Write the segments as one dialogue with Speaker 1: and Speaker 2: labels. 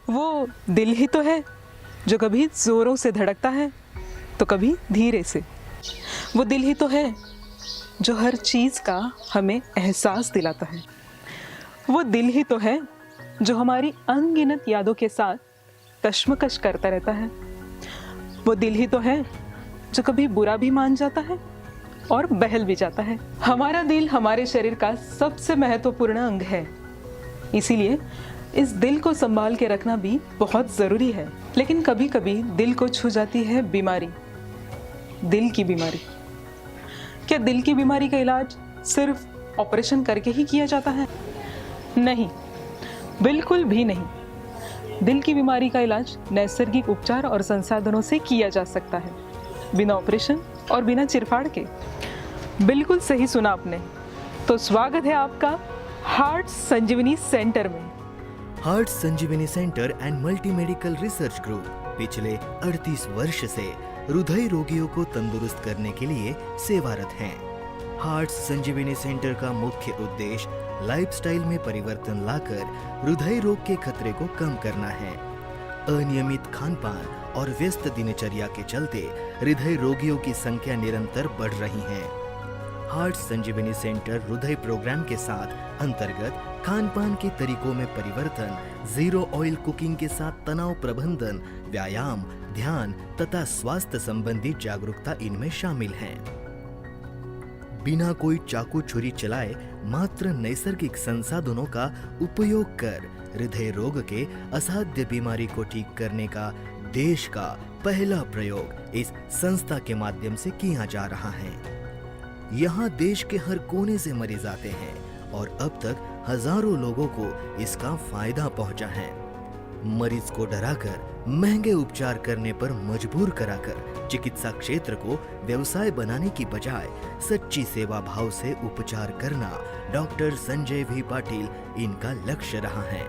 Speaker 1: वो दिल ही तो है जो कभी जोरों से धड़कता है तो कभी धीरे से। वो दिल ही तो है जो हर चीज का हमें एहसास दिलाता है। वो दिल ही तो है जो हमारी अनगिनत यादों के साथ कश्मकश करता रहता है। वो दिल ही तो है जो कभी बुरा भी मान जाता है और बहल भी जाता है। हमारा दिल हमारे शरीर का सबसे महत्वपूर्ण अंग है, इसीलिए इस दिल को संभाल के रखना भी बहुत जरूरी है। लेकिन कभी कभी दिल को छू जाती है बीमारी, दिल की बीमारी। क्या दिल की बीमारी का इलाज सिर्फ ऑपरेशन करके ही किया जाता है? नहीं, बिल्कुल भी नहीं। दिल की बीमारी का इलाज नैसर्गिक उपचार और संसाधनों से किया जा सकता है, बिना ऑपरेशन और बिना चिरफाड़ के। बिल्कुल सही सुना आपने। तो स्वागत है आपका हार्ट संजीवनी सेंटर में।
Speaker 2: Heart Sanjeevani centre and multi medical research group पिछले 38 वर्ष से हृदय रोगियों को तंदुरुस्त करने के लिए सेवारत हैं। हार्ट संजीवनी सेंटर का मुख्य उद्देश्य लाइफस्टाइल में परिवर्तन लाकर हृदय रोग के खतरे को कम करना है। अनियमित खानपान और व्यस्त दिनचर्या के चलते हृदय रोगियों की संख्या निरंतर बढ़ रही है। हार्ट संजीवनी सेंटर हृदय प्रोग्राम के साथ अंतर्गत खानपान के तरीकों में परिवर्तन, जीरो ऑयल कुकिंग के साथ तनाव प्रबंधन, व्यायाम, ध्यान तथा स्वास्थ्य संबंधी जागरूकता इनमें शामिल है। बिना कोई चाकू छुरी चलाए मात्र नैसर्गिक संसाधनों का उपयोग कर हृदय रोग के असाध्य बीमारी को ठीक करने का देश का पहला प्रयोग इस संस्था के माध्यम से किया जा रहा है। यहाँ देश के हर कोने से मरीज आते हैं और अब तक हजारों लोगों को इसका फायदा पहुंचा है। मरीज को डराकर महंगे उपचार करने पर मजबूर कराकर चिकित्सा क्षेत्र को व्यवसाय बनाने की बजाय सच्ची सेवा भाव से उपचार करना डॉक्टर संजय वी पाटिल इनका लक्ष्य रहा है।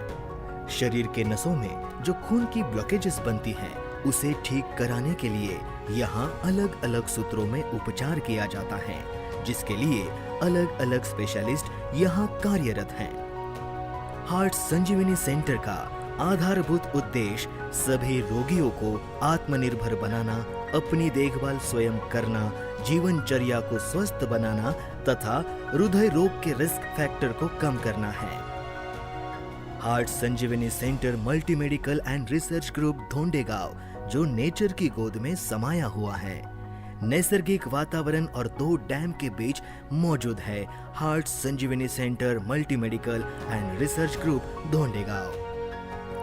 Speaker 2: शरीर के नसों में जो खून की ब्लॉकेजेस बनती हैं, उसे ठीक कराने के लिए यहाँ अलग अलग सूत्रों में उपचार किया जाता है, जिसके लिए अलग अलग स्पेशलिस्ट यहाँ कार्यरत हैं। हार्ट संजीवनी सेंटर का आधारभूत उद्देश्य सभी रोगियों को आत्मनिर्भर बनाना, अपनी देखभाल स्वयं करना, जीवनचर्या को स्वस्थ बनाना तथा हृदय रोग के रिस्क फैक्टर को कम करना है। Heart Sanjeevani centre multi medical and research group Dhondegaon, जो नेचर की गोद में समाया हुआ है, नैसर्गिक वातावरण और 2 डैम के बीच मौजूद है। Heart Sanjeevani centre multi medical and research group Dhondegaon.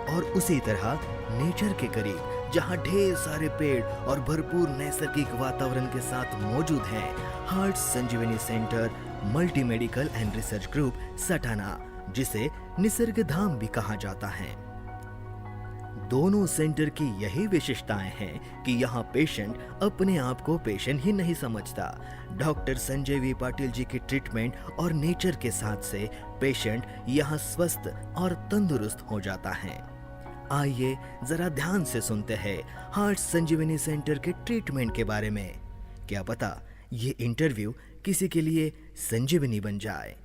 Speaker 2: और उसी तरह नेचर के करीब जहां ढेर सारे पेड़ और भरपूर नैसर्गिक वातावरण के साथ मौजूद है, heart Sanjeevani centre multi medical and research group Satana, जिसे निसर्ग धाम भी कहा जाता है। दोनों सेंटर की यही विशेषताएं हैं कि यहाँ पेशेंट अपने आप को पेशेंट ही नहीं समझता। डॉक्टर संजय वी पाटिल जी की ट्रीटमेंट और नेचर के साथ से पेशेंट यहाँ स्वस्थ और तंदुरुस्त हो जाता है। आइए जरा ध्यान से सुनते हैं हार्ट संजीवनी सेंटर के ट्रीटमेंट के बारे में। क्या पता ये इंटरव्यू किसी के लिए संजीवनी बन जाए।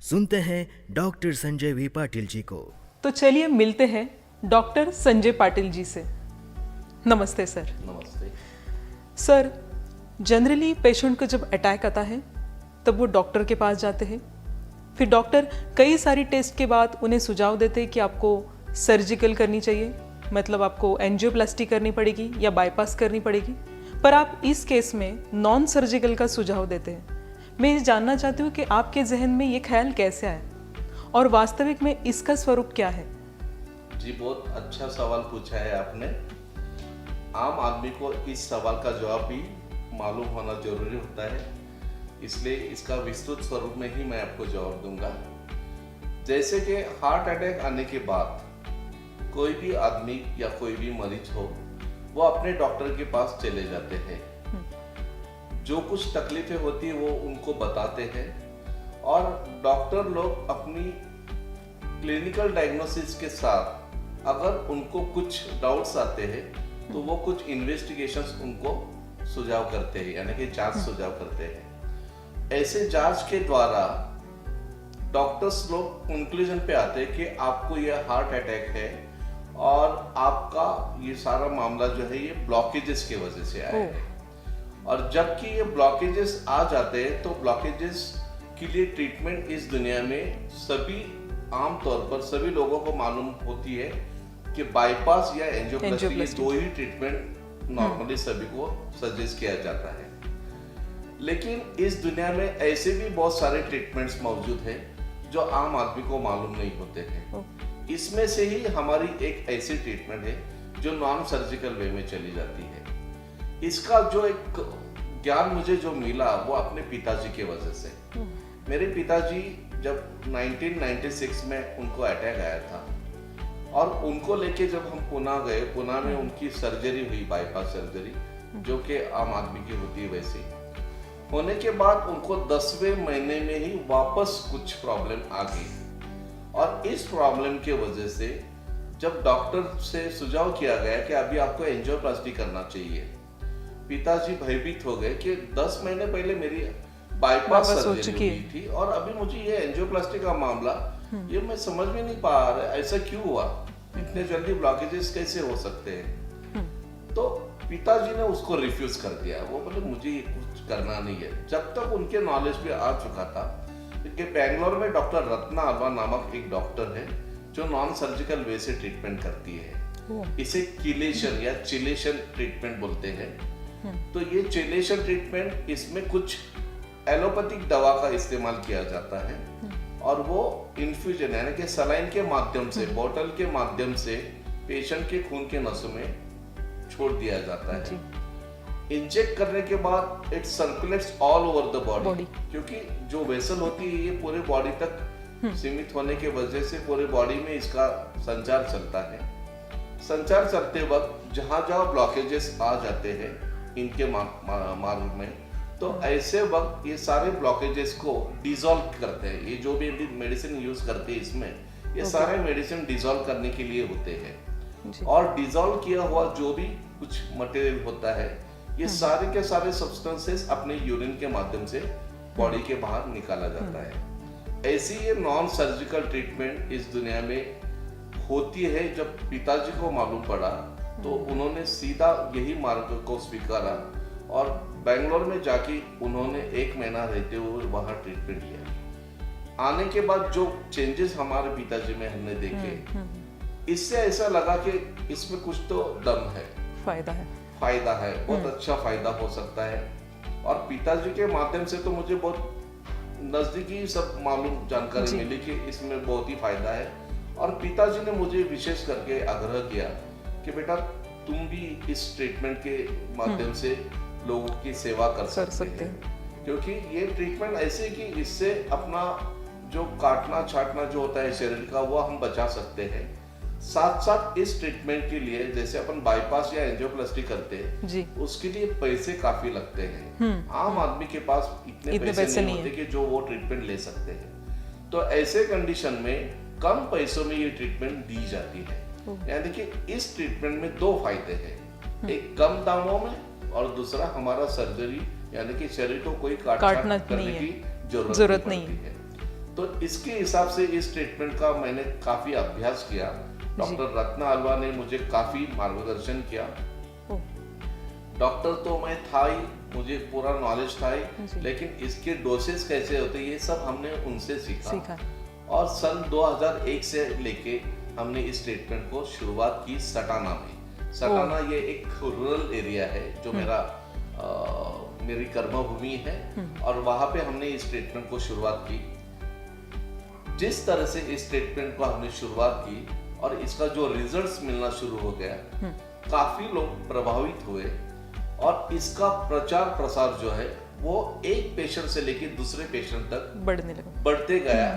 Speaker 2: सुनते हैं डॉक्टर संजय वी पाटिल जी को।
Speaker 1: तो चलिए मिलते हैं डॉक्टर संजय पाटिल जी से। नमस्ते सर।
Speaker 3: नमस्ते
Speaker 1: सर, जनरली पेशेंट को जब अटैक आता है तब वो डॉक्टर के पास जाते हैं। फिर डॉक्टर कई सारी टेस्ट के बाद उन्हें सुझाव देते हैं कि आपको सर्जिकल करनी चाहिए, मतलब आपको एंजियोप्लास्टी करनी पड़ेगी या बाईपास करनी पड़ेगी। पर आप इस केस में नॉन सर्जिकल का सुझाव देते हैं। मैं ये जानना चाहती हूँ कि आपके जहन में ये ख्याल कैसे आया और वास्तविक में इसका स्वरूप क्या है?
Speaker 3: जी, बहुत अच्छा सवाल पूछा है आपने। आम आदमी को इस सवाल का जवाब भी मालूम होना जरूरी होता है, इसलिए इसका विस्तृत स्वरूप में ही मैं आपको जवाब दूंगा। जैसे कि हार्ट अटैक आने के बाद कोई भी आदमी या कोई भी मरीज हो, वो अपने डॉक्टर के पास चले जाते हैं। जो कुछ तकलीफें होती है वो उनको बताते हैं और डॉक्टर लोग अपनी क्लिनिकल डायग्नोसिस के साथ अगर उनको कुछ डाउट्स आते हैं तो वो कुछ इन्वेस्टिगेशंस उनको सुझाव करते हैं, यानी कि जांच सुझाव करते हैं। ऐसे जांच के द्वारा डॉक्टर्स लोग कंक्लूजन पे आते हैं कि आपको यह हार्ट अटैक है और आपका ये सारा मामला जो है ये ब्लॉकेजेस की वजह से आया है। और जबकि ये ब्लॉकेजेस आ जाते हैं तो ब्लॉकेजेस के लिए ट्रीटमेंट इस दुनिया में सभी आमतौर पर सभी लोगों को मालूम होती है कि बाईपास या एंजियोप्लास्टी, ये दो ही ट्रीटमेंट नॉर्मली सभी को सजेस्ट किया जाता है। लेकिन इस दुनिया में ऐसे भी बहुत सारे ट्रीटमेंट्स मौजूद हैं जो आम आदमी को मालूम नहीं होते हैं। इसमें से ही हमारी एक ऐसी ट्रीटमेंट है जो नॉन सर्जिकल वे में चली जाती है। इसका जो एक ज्ञान मुझे जो मिला वो अपने पिताजी के वजह से। मेरे पिताजी जब 1996 में उनको अटैक आया था और उनको लेके जब हम पुणे गए, पुणे में उनकी सर्जरी हुई, बाईपास सर्जरी, जो कि आम आदमी की होती है वैसी। होने के बाद उनको 10वें महीने में ही वापस कुछ प्रॉब्लम आ गई और इस प्रॉब्लम के वजह से जब डॉक्टर से सुझाव किया गया कि अभी आपको एंजियोप्लास्टी करना चाहिए, पिताजी भयभीत हो गए कि 10 महीने पहले मेरी बाईपास सर्जरी हुई थी और अभी मुझे ये एंजियोप्लास्टी का मामला, ये मैं समझ में नहीं पा रहा ऐसा क्यों हुआ, इतने जल्दी ब्लॉकेजेस कैसे हो सकते हैं। तो पिताजी ने उसको रिफ्यूज कर दिया। वो बोले मुझे ये कुछ करना नहीं है। जब तक उनके नॉलेज पे आ चुका था कि बेंगलोर में डॉक्टर रत्ना अल्वा नामक एक डॉक्टर है जो नॉन सर्जिकल वे से ट्रीटमेंट करती है। इसे कीलेशन या चिलेशन ट्रीटमेंट बोलते हैं। तो ये चिलेशन ट्रीटमेंट, इसमें कुछ एलोपैथिक दवा का इस्तेमाल किया जाता है और वो इन्फ्यूजन यानी कि सलाइन के माध्यम से, बोतल के माध्यम से पेशेंट के खून के नसों में छोड़ दिया जाता है। इंजेक्ट करने के बाद it circulates all over the body, क्योंकि जो वेसल होती है ये पूरे बॉडी तक सीमित होने के वजह से पूरे बॉडी में इसका संचार चलता है। संचार चलते वक्त जहां जहां ब्लॉकेजेस आ जाते हैं इनके मार्ग में, तो ऐसे वक्त ये सारे ब्लॉकेजेस को डिसॉल्व करते हैं। ये जो भी मेडिसिन यूज करते हैं इसमें, ये सारे मेडिसिन डिसॉल्व करने के लिए होते हैं। और डिसॉल्व किया हुआ जो भी कुछ मटेरियल होता है, ये सारे के सारे सब्सटेंसेस अपने यूरिन के माध्यम से बॉडी के बाहर निकाला जाता है। ऐसी ये नॉन सर्जिकल ट्रीटमेंट इस दुनिया में होती है। जब पिताजी को मालूम पड़ा तो उन्होंने सीधा यही मार्ग को स्वीकारा और बेंगलोर में जाके उन्होंने 1 महीना रहते हुए वहां ट्रीटमेंट लिया। आने के बाद जो चेंजेस हमारे पिताजी में हमने देखे, इससे ऐसा लगा कि इसमें कुछ तो दम है, फायदा है, बहुत अच्छा फायदा हो सकता है। और पिताजी के माध्यम से तो मुझे बहुत नजदीकी सब मालूम जानकारी मिली कि इसमें बहुत ही फायदा है। और पिताजी ने मुझे विशेष करके आग्रह किया कि बेटा तुम भी इस ट्रीटमेंट के माध्यम से लोगों की सेवा कर सकते हैं, क्योंकि ये ट्रीटमेंट ऐसे कि इससे अपना जो काटना छाटना जो होता है शरीर का वो हम बचा सकते हैं। साथ साथ इस ट्रीटमेंट के लिए जैसे अपन बाईपास या एंजियोप्लास्टी करते हैं, उसके लिए पैसे काफी लगते हैं। आम आदमी के पास इतने पैसे नहीं होते कि जो वो ट्रीटमेंट ले सकते हैं। तो ऐसे कंडीशन में कम पैसों में ये ट्रीटमेंट दी जाती है। यानी कि इस ट्रीटमेंट में 2 फायदे हैं, एक कम दामों में और दूसरा हमारा सर्जरी यानी कि शरीर को कोई काटना करने की जरूरत नहीं है। तो इसके हिसाब से इस ट्रीटमेंट का मैंने काफी अभ्यास किया। डॉक्टर रत्ना अल्वा ने मुझे काफी मार्गदर्शन किया। डॉक्टर तो मैं था ही, मुझे पूरा नॉलेज था ही, लेकिन इसके डोसेस कैसे होते ये सब हमने उनसे सीखा। और सन 2001 से लेके हमने इस ट्रीटमेंट को शुरुआत की सटाना में। सटाना ये एक रूरल एरिया है जो मेरी कर्मभूमि है और वहां पे हमने इस ट्रीटमेंट को शुरुआत की। जिस तरह से इस ट्रीटमेंट को हमने शुरुआत की और इसका जो रिजल्ट्स मिलना शुरू हो गया, काफी लोग प्रभावित हुए और इसका प्रचार प्रसार जो है वो एक पेशेंट से लेकर दूसरे पेशेंट तक बढ़ते गया।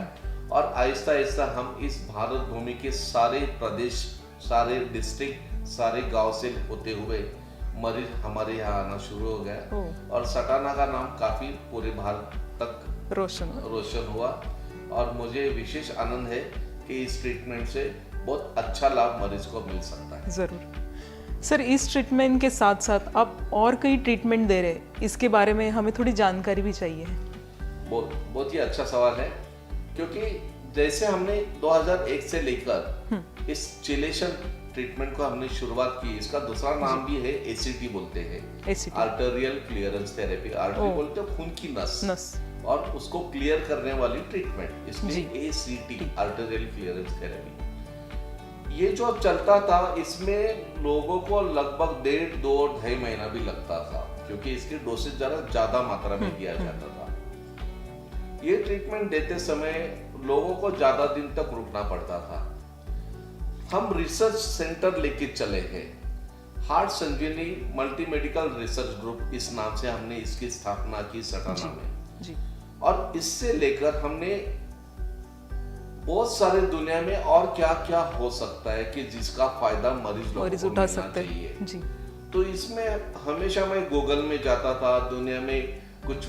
Speaker 3: और आहिस्ता आहिस्ता हम इस भारत भूमि के सारे प्रदेश, सारे डिस्ट्रिक्ट, सारे गांव से होते हुए मरीज हमारे यहाँ आना शुरू हो गया और सटाना का नाम काफी पूरे भारत तक रोशन हुआ। और मुझे विशेष आनंद है कि इस ट्रीटमेंट से बहुत अच्छा लाभ मरीज को मिल सकता है।
Speaker 1: जरूर सर, इस ट्रीटमेंट के साथ साथ आप और कई ट्रीटमेंट दे रहे हैं, इसके बारे में हमें थोड़ी जानकारी भी चाहिए।
Speaker 3: बहुत ही अच्छा सवाल है, क्योंकि जैसे हमने 2001 से लेकर इस चिलेशन ट्रीटमेंट को हमने शुरुआत की, इसका दूसरा नाम भी है एसीटी बोलते हैं,
Speaker 1: ACT
Speaker 3: arterial clearance therapy. Artery
Speaker 1: ओ।
Speaker 3: बोलते हैं खून की नस
Speaker 1: नस।
Speaker 3: और उसको क्लियर करने वाली ट्रीटमेंट, इसलिए
Speaker 1: जी।
Speaker 3: ACT arterial clearance therapy. ये जो चलता था इसमें लोगों को लगभग 1.5-2-2.5 महीना भी लगता था, क्योंकि इसकी डोसेज जरा ज्यादा मात्रा में दिया जाता था। ये ट्रीटमेंट देते समय लोगों को ज्यादा दिन तक रुकना पड़ता था। हम रिसर्च सेंटर लेके चले हैं, हार्ट संजीवनी मल्टी मेडिकल रिसर्च ग्रुप, इस नाम से हमने इसकी स्थापना की सटाना में।
Speaker 1: जी।
Speaker 3: और इससे लेकर हमने बहुत सारे दुनिया में और क्या क्या हो सकता है कि जिसका फायदा मरीज लोगों को
Speaker 1: उठा
Speaker 3: मिलना
Speaker 1: सकते
Speaker 3: चाहिए।
Speaker 1: हैं। जी।
Speaker 3: तो इसमें हमेशा मैं गूगल में जाता था, दुनिया में कुछ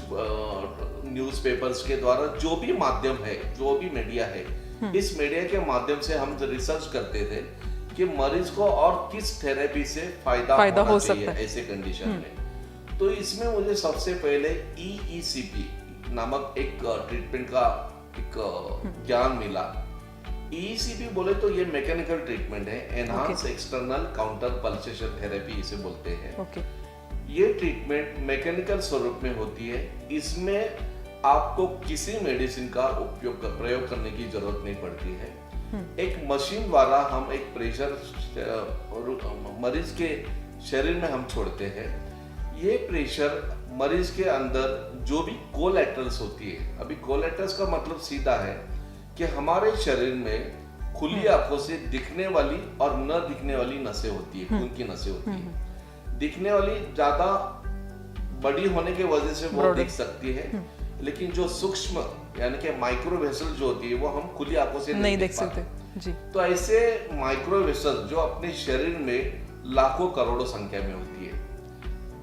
Speaker 3: न्यूज़पेपर्स के द्वारा जो भी माध्यम है, जो भी मीडिया है, इस मीडिया के माध्यम से हम रिसर्च करते थे कि मरीज को और किस थेरेपी से फायदा
Speaker 1: हो
Speaker 3: होना
Speaker 1: सकता
Speaker 3: चाहिए
Speaker 1: है।
Speaker 3: ऐसे कंडीशन में। तो इसमें मुझे सबसे पहले EECP नामक एक ट्रीटमेंट का एक ज्ञान मिला। EECP बोले तो ये मैकेनिकल ट्रीटमेंट है, enhance external counter pulsation therapy इसे बोलते हैं।
Speaker 1: ओके।
Speaker 3: ये ट्रीटमेंट मैकेनिकल स्वरूप में होती है, इसमें आपको किसी मेडिसिन का प्रयोग करने की जरूरत नहीं पड़ती है। एक मशीन द्वारा हम एक प्रेशर मरीज के शरीर में हम छोड़ते हैं। ये प्रेशर मरीज के अंदर जो भी कोलैटरल्स होती है, अभी कोलैटरल्स का मतलब सीधा है कि हमारे शरीर में खुली आंखों से दिखने वाली और न दिखने वाली नसें होती है, खून की नसें होती है। दिखने वाली ज्यादा बड़ी होने की वजह से वो दिख सकती है, लेकिन जो सूक्ष्म यानी कि माइक्रो वेसल जो होती है वो हम खुली आंखों से नहीं देख सकते।
Speaker 1: जी।
Speaker 3: तो ऐसे माइक्रो वेसल जो अपने शरीर में लाखों करोड़ों संख्या में होती है,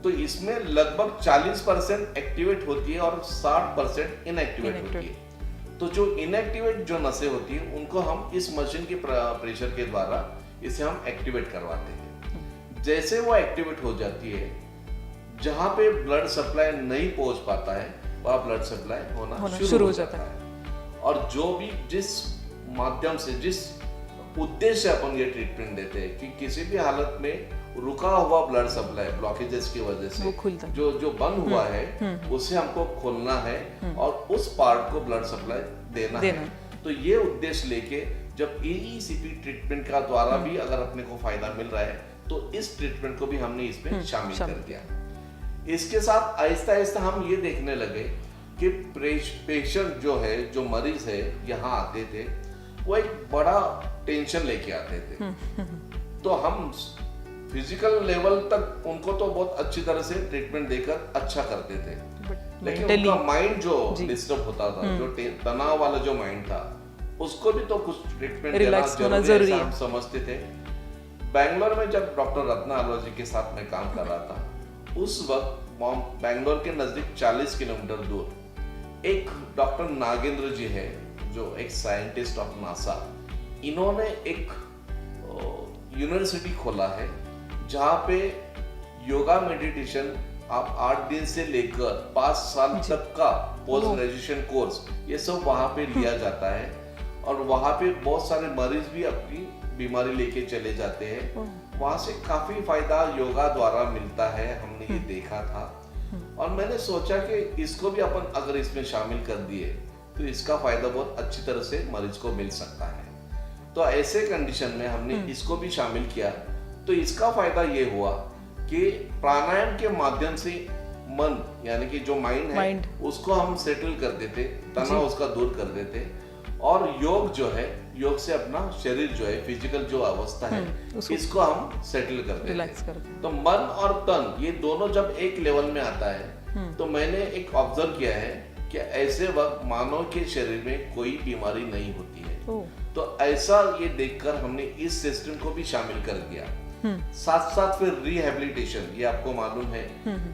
Speaker 3: तो इसमें लगभग 40% एक्टिवेट होती है और 60% इनएक्टिवेट होती है। तो जो इनएक्टिवेट जो नसें होती है उनको हम इस मशीन के प्रेशर के द्वारा इसे हम एक्टिवेट करवाते हैं। जैसे वो एक्टिवेट हो जाती है, जहां पे ब्लड सप्लाई नहीं पहुंच पाता है वहां ब्लड सप्लाई होना शुरू हो जाता है। और जो भी जिस माध्यम से, जिस उद्देश्य अपन ये ट्रीटमेंट देते हैं कि किसी भी हालत में रुका हुआ ब्लड सप्लाई ब्लॉकेजेस की वजह से जो बंद हुआ है उसे हमको खोलना है और उस पार्ट को ब्लड सप्लाई देना है। तो ये उद्देश्य लेके जब EECP ट्रीटमेंट का द्वारा भी अगर अपने को फायदा मिल रहा है तो इस ट्रीटमेंट को भी हमने इसमें शामिल कर दिया। इसके साथ आहिस्ता आहिस्ता हम ये देखने लगे कि पेशेंट जो है, जो मरीज है यहाँ आते थे, वो एक बड़ा टेंशन लेके आते थे। तो हम फिजिकल लेवल तक उनको तो बहुत अच्छी तरह से ट्रीटमेंट देकर अच्छा करते थे, लेकिन उनका माइंड जो डिस्टर्ब होता था, जो तनाव वाला जो माइंड था, उसको भी तो कुछ ट्रीटमेंट देना जरूरी है, हम समझते थे। बैंगलोर में जब डॉक्टर रत्ना आलवाजी के साथ मैं काम कर रहा था, उस वक्त बैंगलोर के नजदीक 40 किलोमीटर दूर एक डॉक्टर नागेंद्र जी है, जो एक साइंटिस्ट ऑफ नासा, इन्होंने एक यूनिवर्सिटी खोला है जहाँ पे योगा मेडिटेशन आप 8 दिन से लेकर 5 साल तक का पोस्ट ग्रेजुएशन कोर्स ये सब वहाँ पे लिया जाता है। और वहाँ पे बहुत सारे मरीज भी अपनी बीमारी लेके चले जाते हैं। वहाँ से काफी फायदा योगा द्वारा मिलता है, हमने ये देखा था। और मैंने सोचा कि इसको भी अपन अगर इसमें शामिल कर दिए तो इसका फायदा बहुत अच्छी तरह से मरीज को मिल सकता है। तो ऐसे कंडीशन में हमने इसको भी शामिल किया। तो इसका फायदा ये हुआ कि प्राणायाम के माध्यम से मन यानी कि जो माइंड है उसको हम सेटल कर देते, तनाव उसका दूर कर देते। और योग जो है, योग से अपना शरीर जो है, फिजिकल जो अवस्था है, इसको हम सेटल कर देते। तो मन और तन ये दोनों जब एक लेवल में आता है तो मैंने एक ऑब्जर्व किया है कि ऐसे वक्त मानव के शरीर में कोई बीमारी नहीं होती है। तो ऐसा ये देखकर हमने इस सिस्टम को भी शामिल कर दिया। साथ साथ फिर रिहैबिलिटेशन, ये आपको मालूम है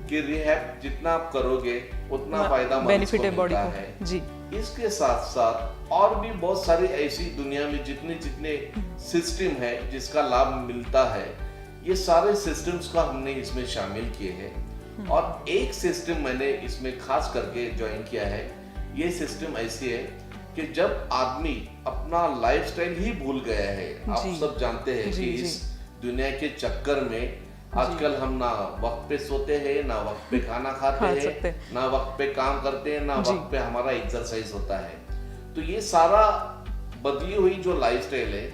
Speaker 3: कि रिहैब जितना आप करोगे उतना फायदा
Speaker 1: बेनिफिट है बॉडी को
Speaker 3: है जी। इसके साथ साथ और भी बहुत सारी ऐसी दुनिया में जितने सिस्टम है जिसका लाभ मिलता है, ये सारे सिस्टम्स को हमने इसमें शामिल किए हैं। और एक सिस्टम मैंने इसमें खास करके ज्वाइन किया है। ये सिस्टम ऐसी है कि जब आदमी अपना लाइफस्टाइल ही भूल गया है, आप सब जानते हैं कि इस दुनिया के चक्कर में आजकल हम ना वक्त पे सोते हैं, ना वक्त पे खाना खाते हैं, ना वक्त पे काम करते हैं, ना वक्त पे हमारा एक्सरसाइज होता है। तो ये सारा बदली हुई जो लाइफस्टाइल है,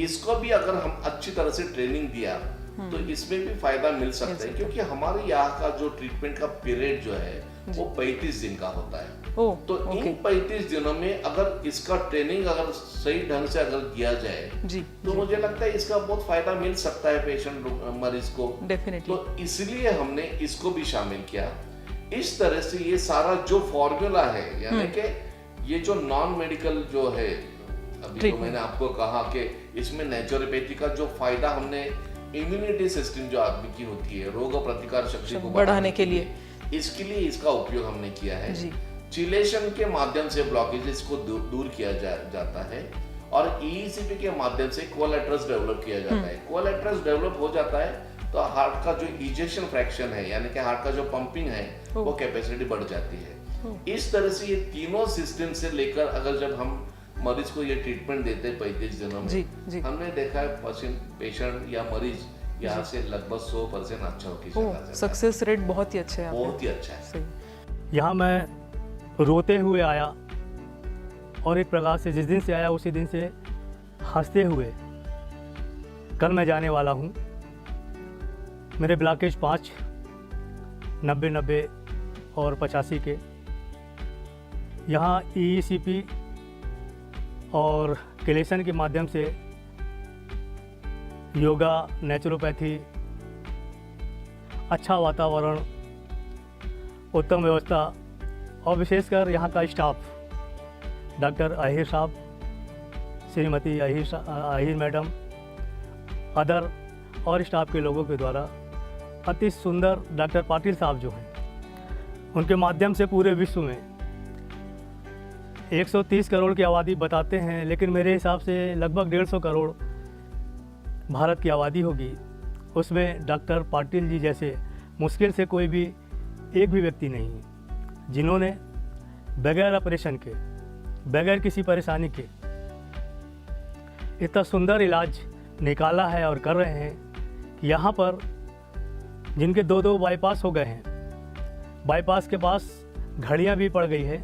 Speaker 3: इसको भी अगर हम अच्छी तरह से ट्रेनिंग दिया तो इसमें भी फायदा मिल सकता है, क्योंकि हमारे यहाँ का जो ट्रीटमेंट का पीरियड जो है वो 35 दिन का होता है। तो इन 35 दिनों में अगर इसका ट्रेनिंग अगर सही ढंग से अगर किया जाए तो मुझे लगता है इसका बहुत फायदा मिल सकता है पेशेंट मरीज को।
Speaker 1: डेफिनेटली।
Speaker 3: तो इसलिए हमने इसको भी शामिल किया। इस तरह से ये सारा जो फॉर्मूला है, यानी कि ये जो नॉन मेडिकल जो है, अभी तो मैंने आपको कहा कि इसमें नेचुरोपैथी का जो फायदा हमने इम्यूनिटी सिस्टम जो आदमी की होती है, रोग प्रतिकार शक्ति को बढ़ाने के लिए, इसके लिए इसका उपयोग हमने किया है। चिलेशन के माध्यम से ब्लॉकेजेस को दूर किया जाता है और ईईसीपी के माध्यम से कोलेट्रस डेवलप किया जाता है। कोलेट्रस डेवलप हो जाता है तो हार्ट का जो इजेक्शन फ्रैक्शन है, यानी कि हार्ट का जो पंपिंग है, वो कैपेसिटी बढ़ जाती है। इस तरह से ये तीनों सिस्टम से लेकर अगर जब हम मरीज को ये ट्रीटमेंट देते हैं 35 दिनों में, हमने देखा है पेशेंट या मरीज यहाँ से लगभग 100% अच्छा होके चला जाता है।
Speaker 1: सक्सेस रेट बहुत ही अच्छा है,
Speaker 3: बहुत ही अच्छा है।
Speaker 4: यहाँ मैं रोते हुए आया और एक प्रकार से जिस दिन से आया उसी दिन से हंसते हुए कल मैं जाने वाला हूँ। मेरे ब्लॉकेज 5, 90 और 85 के यहाँ ईईसीपी और केलेशन के माध्यम से योगा, नेचुरोपैथी, अच्छा वातावरण, उत्तम व्यवस्था और विशेषकर यहाँ का स्टाफ, डॉक्टर अहिर साहब, श्रीमती अहिर मैडम, अदर और स्टाफ के लोगों के द्वारा अति सुंदर, डॉक्टर पाटिल साहब जो हैं, उनके माध्यम से पूरे विश्व में 130 करोड़ की आबादी बताते हैं, लेकिन मेरे हिसाब से लगभग 150 करोड़ भारत की आबादी होगी। उसमें डॉक्टर पाटिल जी जैसे मुश्किल से कोई भी एक भी व्यक्ति नहीं है जिन्होंने बगैर ऑपरेशन के, बगैर किसी परेशानी के इतना सुंदर इलाज निकाला है और कर रहे हैं कि यहाँ पर जिनके 2 बाईपास हो गए हैं, बाईपास के पास घड़ियाँ भी पड़ गई है,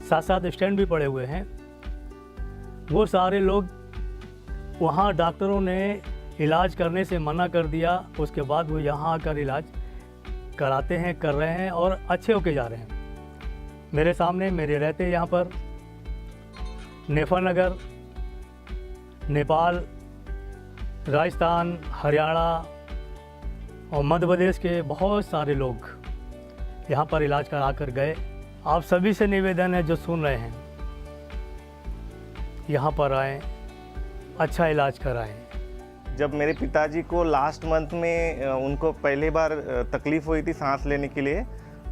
Speaker 4: 7 स्टैंड भी पड़े हुए हैं, वो सारे लोग वहाँ डॉक्टरों ने इलाज करने से मना कर दिया। उसके बाद वो यहाँ आकर इलाज कराते हैं, कर रहे हैं और अच्छे होके जा रहे हैं। मेरे सामने मेरे रहते यहाँ पर नेफानगर, नेपाल, राजस्थान, हरियाणा और मध्य प्रदेश के बहुत सारे लोग यहाँ पर इलाज करा कर गए। आप सभी से निवेदन है जो सुन रहे हैं, यहाँ पर आएँ, अच्छा इलाज कराएं।
Speaker 5: जब मेरे पिताजी को लास्ट मंथ में उनको पहली बार तकलीफ़ हुई थी सांस लेने के लिए,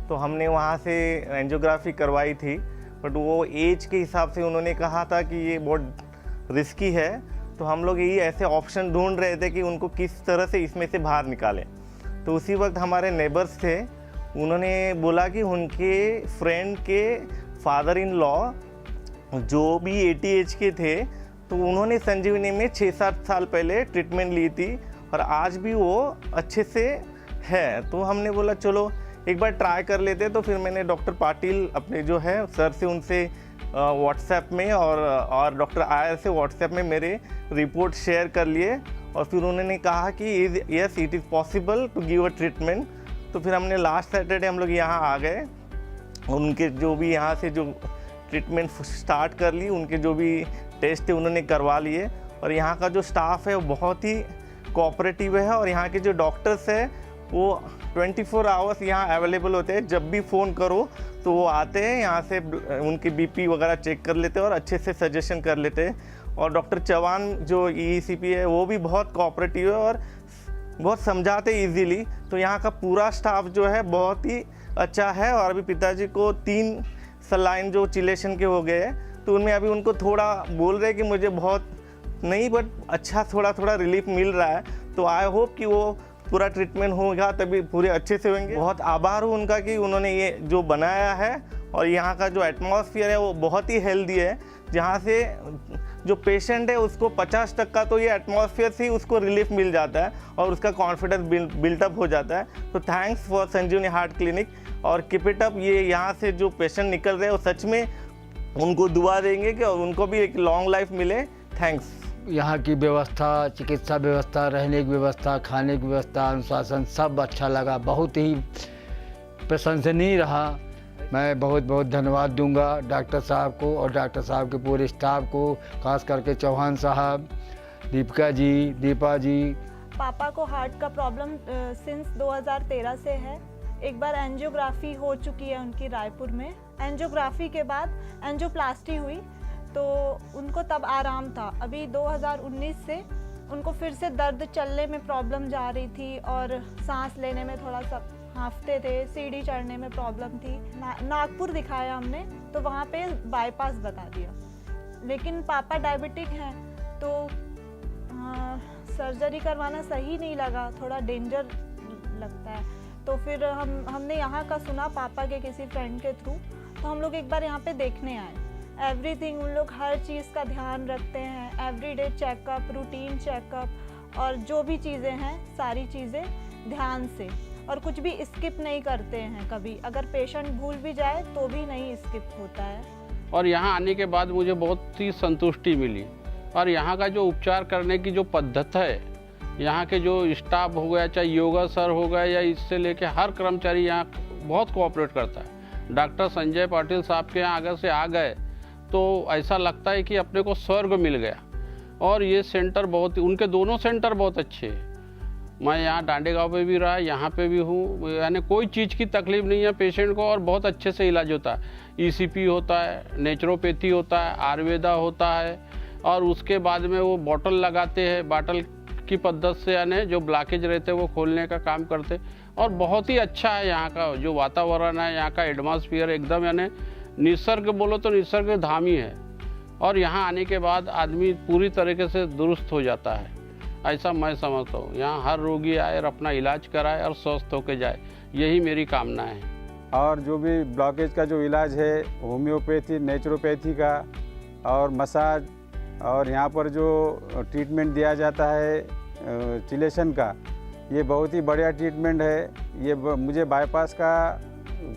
Speaker 5: तो हमने वहाँ से एंजियोग्राफी करवाई थी, बट वो एज के हिसाब से उन्होंने कहा था कि ये बहुत रिस्की है। तो हम लोग यही ऐसे ऑप्शन ढूंढ रहे थे कि उनको किस तरह से इसमें से बाहर निकालें। तो उसी वक्त हमारे नेबर्स थे, उन्होंने बोला कि उनके फ्रेंड के फादर इन लॉ जो भी 80 एज के थे, तो उन्होंने संजीवनी में 6-7 साल पहले ट्रीटमेंट ली थी और आज भी वो अच्छे से है। तो हमने बोला चलो एक बार ट्राई कर लेते। तो फिर मैंने डॉक्टर पाटिल अपने जो है सर से उनसे व्हाट्सएप में और डॉक्टर आयर से व्हाट्सएप में मेरे रिपोर्ट शेयर कर लिए और फिर उन्होंने कहा कि yes it is possible to give a treatment. तो फिर हमने लास्ट सैटरडे हम लोग यहाँ आ गए, उनके जो भी यहाँ से जो ट्रीटमेंट स्टार्ट कर ली, उनके जो भी टेस्ट थे उन्होंने करवा लिए और यहाँ का जो स्टाफ है वो बहुत ही कोऑपरेटिव है और यहाँ के जो डॉक्टर्स है वो 24 आवर्स यहाँ अवेलेबल होते हैं। जब भी फ़ोन करो तो वो आते हैं, यहाँ से उनकी बीपी वगैरह चेक कर लेते हैं और अच्छे से सजेशन कर लेते हैं। और डॉक्टर चौहान जो ईईसीपी है वो भी बहुत कोऑपरेटिव है और बहुत समझाते इजीली। तो यहाँ का पूरा स्टाफ जो है बहुत ही अच्छा है। और अभी पिताजी को 3 सलाइन जो चिलेशन के हो गए हैं, तो उनमें अभी उनको थोड़ा बोल रहे हैं कि मुझे बहुत नहीं बट अच्छा थोड़ा थोड़ा रिलीफ मिल रहा है। तो आई होप कि वो पूरा ट्रीटमेंट होगा तभी पूरे अच्छे से होंगे। बहुत आभार हूँ उनका कि उन्होंने ये जो बनाया है और यहाँ का जो एटमॉस्फेयर है वो बहुत ही हेल्दी है, जहाँ से जो पेशेंट है उसको 50% तो ये एटमॉस्फेयर से ही उसको रिलीफ मिल जाता है और उसका कॉन्फिडेंस बिल्टअप हो जाता है। तो thanks for Sanjivani heart clinic और कीप इट अप। ये यहाँ से जो पेशेंट निकल रहे हैं वो सच में उनको दुआ देंगे कि और उनको भी एक लॉन्ग लाइफ मिले। थैंक्स।
Speaker 6: यहाँ की व्यवस्था, चिकित्सा व्यवस्था, रहने की व्यवस्था, खाने की व्यवस्था, अनुशासन सब अच्छा लगा, बहुत ही प्रशंसनीय रहा। मैं बहुत बहुत धन्यवाद दूंगा डॉक्टर साहब को और डॉक्टर साहब के पूरे स्टाफ को, खास करके चौहान साहब, दीपिका जी, दीपा जी।
Speaker 7: पापा को हार्ट का प्रॉब्लम सिंस 2013 से है। एक बार एंजियोग्राफी हो चुकी है उनकी रायपुर में। एंजियोग्राफी के बाद एंजियोप्लास्टी हुई तो उनको तब आराम था। अभी 2019 से उनको फिर से दर्द, चलने में प्रॉब्लम जा रही थी और सांस लेने में थोड़ा सा हांफते थे, सीढ़ी चढ़ने में प्रॉब्लम थी। नागपुर दिखाया हमने तो वहाँ पे बाईपास बता दिया, लेकिन पापा डायबिटिक हैं तो सर्जरी करवाना सही नहीं लगा, थोड़ा डेंजर लगता है। तो फिर हमने यहाँ का सुना पापा के किसी फ्रेंड के थ्रू, तो हम लोग एक बार यहाँ पे देखने आए। एवरीथिंग उन लोग हर चीज़ का ध्यान रखते हैं, एवरीडे चेकअप, रूटीन चेकअप और जो भी चीज़ें हैं सारी चीज़ें ध्यान से, और कुछ भी स्किप नहीं करते हैं कभी। अगर पेशेंट भूल भी जाए तो भी नहीं स्किप होता है।
Speaker 8: और यहाँ आने के बाद मुझे बहुत ही संतुष्टि मिली और यहाँ का जो उपचार करने की जो पद्धति है, यहाँ के जो स्टाफ हो गया, चाहे योगा सर हो गया या इससे लेके हर कर्मचारी यहाँ बहुत कोऑपरेट करता है। डॉक्टर संजय पाटिल साहब के यहाँ अगर से आ गए तो ऐसा लगता है कि अपने को स्वर्ग मिल गया। और ये सेंटर बहुत, उनके दोनों सेंटर बहुत अच्छे हैं। मैं यहाँ डांडेगांव पे भी रहा, यहाँ पे भी हूँ, यानी कोई चीज़ की तकलीफ नहीं है पेशेंट को और बहुत अच्छे से इलाज होता है। ECP होता है, नेचुरोपैथी होता है, आयुर्वेदा होता है और उसके बाद में वो बॉटल लगाते हैं, बॉटल की पद्धति से यानी जो ब्लॉकेज रहते हैं वो खोलने का काम करते। और बहुत ही अच्छा है यहाँ का जो वातावरण है, यहाँ का एटमॉस्फेयर एकदम यानी निसर्ग बोलो तो निसर्ग धाम ही है। और यहाँ आने के बाद आदमी पूरी तरीके से दुरुस्त हो जाता है, ऐसा मैं समझता हूँ। यहाँ हर रोगी आए और अपना इलाज कराए और स्वस्थ होकर जाए, यही मेरी कामना है।
Speaker 9: और जो भी ब्लॉकेज का जो इलाज है, होम्योपैथी, नेचुरोपैथी का और मसाज, और यहाँ पर जो ट्रीटमेंट दिया जाता है चिलेशन का, ये बहुत ही बढ़िया ट्रीटमेंट है। ये मुझे बाईपास का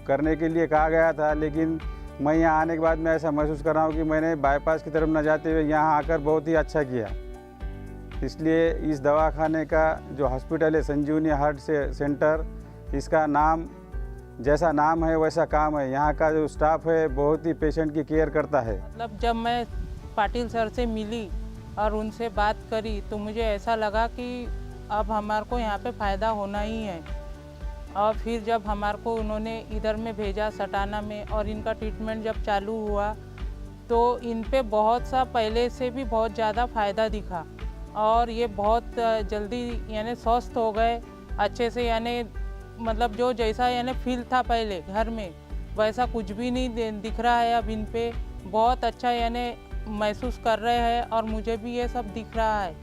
Speaker 9: करने के लिए कहा गया था, लेकिन मैं यहाँ आने के बाद मैं ऐसा महसूस कर रहा हूँ कि मैंने बाईपास की तरफ न जाते हुए यहाँ आकर बहुत ही अच्छा किया। इसलिए इस दवाखाने का जो हॉस्पिटल है संजीवनी हार्ट सेंटर, इसका नाम जैसा नाम है वैसा काम है। यहाँ का जो स्टाफ है बहुत ही पेशेंट की केयर करता है।
Speaker 10: मतलब जब मैं पाटिल सर से मिली और उनसे बात करी तो मुझे ऐसा लगा कि अब हमारे को यहाँ पे फ़ायदा होना ही है। और फिर जब हमारे को उन्होंने इधर में भेजा सटाना में और इनका ट्रीटमेंट जब चालू हुआ तो इन पे बहुत सा पहले से भी बहुत ज़्यादा फ़ायदा दिखा और ये बहुत जल्दी यानी स्वस्थ हो गए अच्छे से। यानी मतलब जो जैसा यानी फील था पहले घर में वैसा कुछ भी नहीं दिख रहा है अब इन पे। बहुत अच्छा यानी महसूस कर रहे हैं और मुझे भी ये सब दिख रहा है,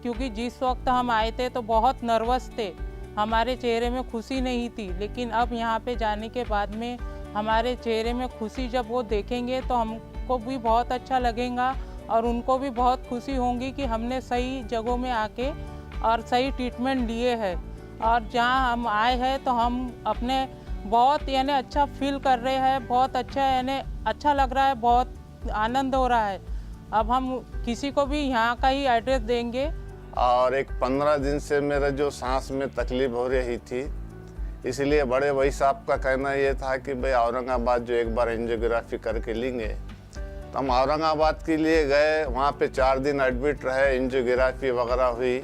Speaker 10: क्योंकि जिस वक्त हम आए थे तो बहुत नर्वस थे, हमारे चेहरे में खुशी नहीं थी। लेकिन अब यहाँ पे जाने के बाद में हमारे चेहरे में खुशी जब वो देखेंगे तो हमको भी बहुत अच्छा लगेगा और उनको भी बहुत खुशी होंगी कि हमने सही जगहों में आके और सही ट्रीटमेंट लिए हैं। और जहाँ हम आए हैं तो हम अपने बहुत यानी अच्छा फील कर रहे हैं, बहुत अच्छा यानी अच्छा लग रहा है, बहुत आनंद हो रहा है। अब हम किसी को भी यहाँ का ही एड्रेस देंगे।
Speaker 11: और एक 15 दिन से मेरा जो सांस में तकलीफ हो रही थी, इसलिए बड़े भाई साहब का कहना ये था कि भाई औरंगाबाद जो एक बार एंजियोग्राफी करके लेंगे। तो हम औरंगाबाद के लिए गए, वहाँ पे 4 दिन एडमिट रहे, एंजियोग्राफी वगैरह हुई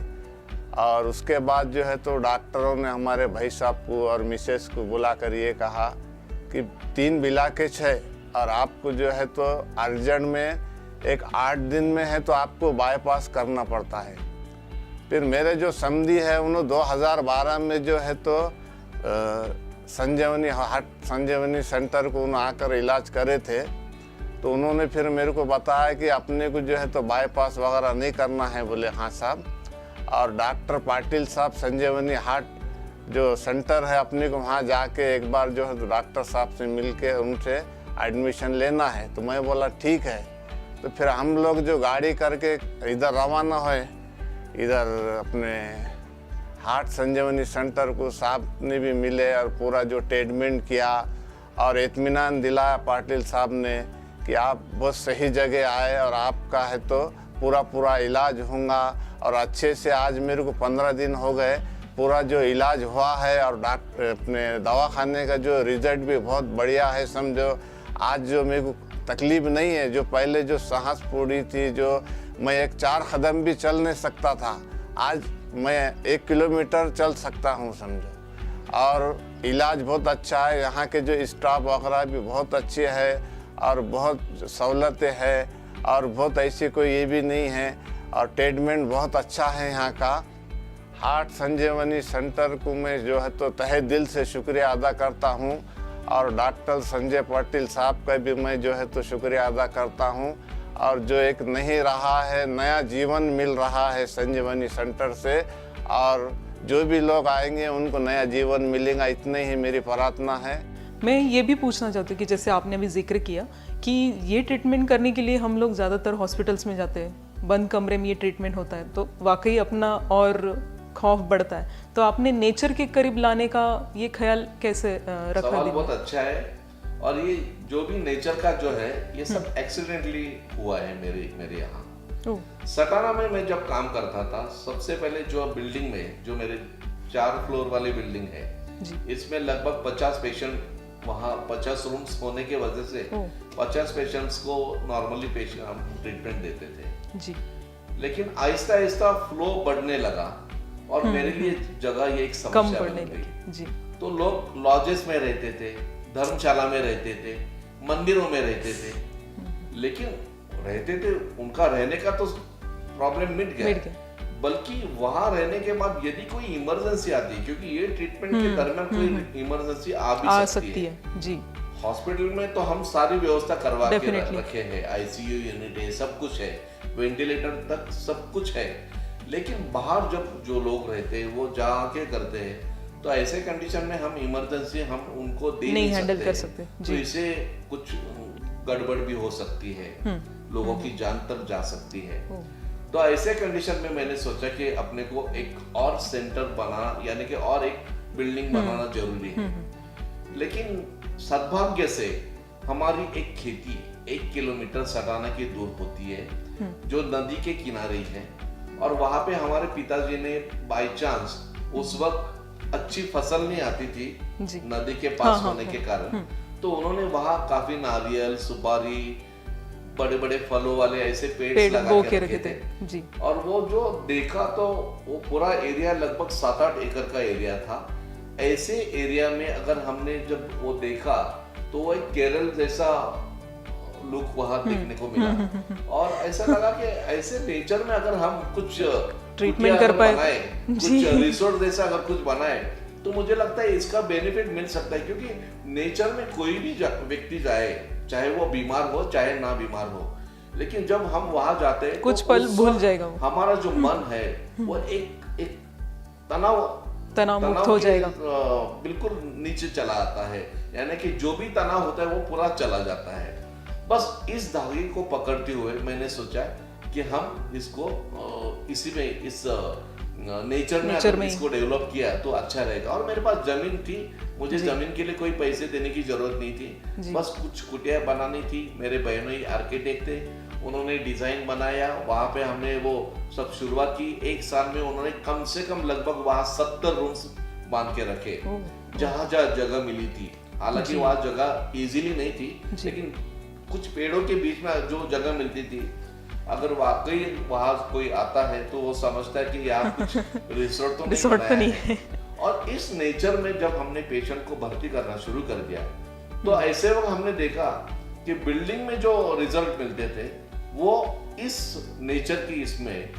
Speaker 11: और उसके बाद जो है तो डॉक्टरों ने हमारे भाई साहब को और मिसेस को बुला कर ये कहा कि 3 ब्लॉकेज है और आपको जो है तो अर्जेंट में एक 8 दिन में है तो आपको बाईपास करना पड़ता है। फिर मेरे जो समधी है उन्होंने 2012 में जो है तो संजीवनी सेंटर को उन्होंने आकर इलाज करे थे। तो उन्होंने फिर मेरे को बताया कि अपने को जो है तो बाईपास वगैरह नहीं करना है। बोले हाँ साहब, और डॉक्टर पाटिल साहब संजीवनी हार्ट जो सेंटर है अपने को वहाँ जाके एक बार जो है तो डॉक्टर साहब से मिल के उनसे एडमिशन लेना है। तो मैं बोला ठीक है। तो फिर हम लोग जो गाड़ी करके इधर रवाना हुए, इधर अपने हार्ट संजीवनी सेंटर को साहब ने भी मिले और पूरा जो ट्रीटमेंट किया और इत्मीनान दिलाया पाटिल साहब ने कि आप बहुत सही जगह आए और आपका है तो पूरा इलाज होगा। और अच्छे से आज मेरे को 15 दिन हो गए, पूरा जो इलाज हुआ है और डॉक्टर अपने दवाखाने का जो रिजल्ट भी बहुत बढ़िया है। समझो आज जो मेरे को तकलीफ नहीं है, जो पहले जो सांस फूली थी, जो मैं एक 4 कदम भी चल नहीं सकता था, आज मैं 1 किलोमीटर चल सकता हूँ समझो। और इलाज बहुत अच्छा है, यहाँ के जो स्टाफ वगैरह भी बहुत अच्छे है और बहुत सहूलतें है और बहुत ऐसी कोई ये भी नहीं है और ट्रीटमेंट बहुत अच्छा है यहाँ का। हार्ट संजीवनी सेंटर को मैं जो है तो तहे दिल से शुक्रिया अदा करता हूँ और डॉक्टर संजय पाटिल साहब का भी मैं जो है तो शुक्रिया अदा करता हूँ। और जो एक नहीं रहा है, नया जीवन मिल रहा है संजीवनी सेंटर से और जो भी लोग आएंगे उनको नया जीवन मिलेगा, इतने ही मेरी प्रार्थना है।
Speaker 1: मैं ये भी पूछना चाहती हूँ कि जैसे आपने अभी जिक्र किया कि ये ट्रीटमेंट करने के लिए हम लोग ज़्यादातर हॉस्पिटल्स में जाते हैं, बंद कमरे में ये ट्रीटमेंट होता है, तो वाकई अपना और खौफ बढ़ता है। तो आपने नेचर के करीब लाने का ये ख्याल कैसे रखा?
Speaker 3: सवाल बहुत अच्छा है। और ये जो भी नेचर का जो है ये सब एक्सीडेंटली हुआ है मेरे यहाँ। सटाना में मैं जब काम करता था, सबसे पहले जो बिल्डिंग में जो मेरे 4 फ्लोर वाली बिल्डिंग है, इसमें लगभग 50 पेशेंट, वहाँ 50 रूम्स होने की वजह से 50 पेशेंट्स को नॉर्मली पेशेंट हम ट्रीटमेंट देते थे जी। लेकिन आहिस्ता आहिस्ता फ्लो बढ़ने लगा और मेरे लिए जगह ये एक समस्या बन गई जी। तो लोग लॉजेस में रहते थे, धर्मशाला में रहते थे, मंदिरों में रहते थे, लेकिन रहते थे, उनका रहने का तो प्रॉब्लम मिट गया, बल्कि वहां रहने के बाद यदि कोई इमरजेंसी आती है, क्योंकि ये ट्रीटमेंट के दरमियान कोई इमरजेंसी आ भी सकती है जी। हॉस्पिटल में तो हम सारी व्यवस्था करवा के रखे हैं, आईसीयू यूनिट है, सब कुछ है, वेंटिलेटर तक सब कुछ है, लेकिन बाहर जब जो लोग रहते हैं वो जाके करते हैं, तो ऐसे कंडीशन में हम इमरजेंसी हम उनको दे नहीं हैंडल कर सकते, तो इसे कुछ गड़बड़ भी हो सकती है, लोगों की जान तक जा सकती है। तो ऐसे कंडीशन में मैंने सोचा कि अपने को एक और सेंटर बना, यानी कि और एक बिल्डिंग बनाना जरूरी है। लेकिन सद्भाग्य से हमारी एक खेती 1 किलोमीटर सटाना की दूर होती है, जो नदी के किनारे है, और वहां पे हमारे पिताजी ने बाय चांस उस वक्त अच्छी फसल नहीं आती थी नदी के पास होने के कारण, तो उन्होंने वहां काफी नारियल, सुपारी, बड़े बड़े फलों वाले ऐसे पेड़ लगा के रखे थे जी। और वो जो देखा तो वो पूरा एरिया लगभग 7-8 एकड़ का एरिया था। ऐसे एरिया में अगर हमने जब वो देखा तो वो एक केरल जैसा लुक वहां देखने को मिला और ऐसा लगा कि ऐसे नेचर में अगर हम कुछ ट्रीटमेंट कर पाए, कुछ रिसोर्ट जैसा अगर कुछ बनाए, तो मुझे लगता है इसका बेनिफिट मिल सकता है। क्योंकि नेचर में कोई भी व्यक्ति जाए, चाहे वो बीमार हो चाहे ना बीमार हो, लेकिन जब हम वहां जाते हैं कुछ पल भूल जाएगा, हमारा जो मन है वो एक तनाव मुक्त हो जाएगा, बिल्कुल नीचे चला आता है, यानी कि जो भी तनाव होता है वो पूरा चला जाता है। बस इस धागे को पकड़ते हुए मैंने सोचा कि हम इसको इसी में इस नेचर में अगर इसको डेवलप किया तो अच्छा रहेगा। और मेरे पास जमीन थी, मुझे जमीन के लिए कोई पैसे देने की जरूरत नहीं थी, बस कुछ कुटिया बनानी थी। मेरे बहनों ही आर्किटेक्ट थे, उन्होंने डिजाइन बनाया, वहां पे हमने वो सब शुरुआत की। 1 साल में उन्होंने कम से कम लगभग वहां 70 रूम्स बांध के रखे, जहां जहां जगह मिली थी। हालांकि वहां जगह इजीली नहीं थी, लेकिन कुछ पेड़ों के बीच में जो जगह मिलती थी, अगर वाकई वहां कोई आता है तो वो समझता है कि यहाँ कुछ रिसोर्ट तो नहीं है। और इस नेचर में जब हमने पेशेंट को भर्ती करना शुरू कर दिया, तो ऐसे वक्त हमने देखा कि बिल्डिंग में जो रिजल्ट मिलते थे वो इस नेचर की इसमें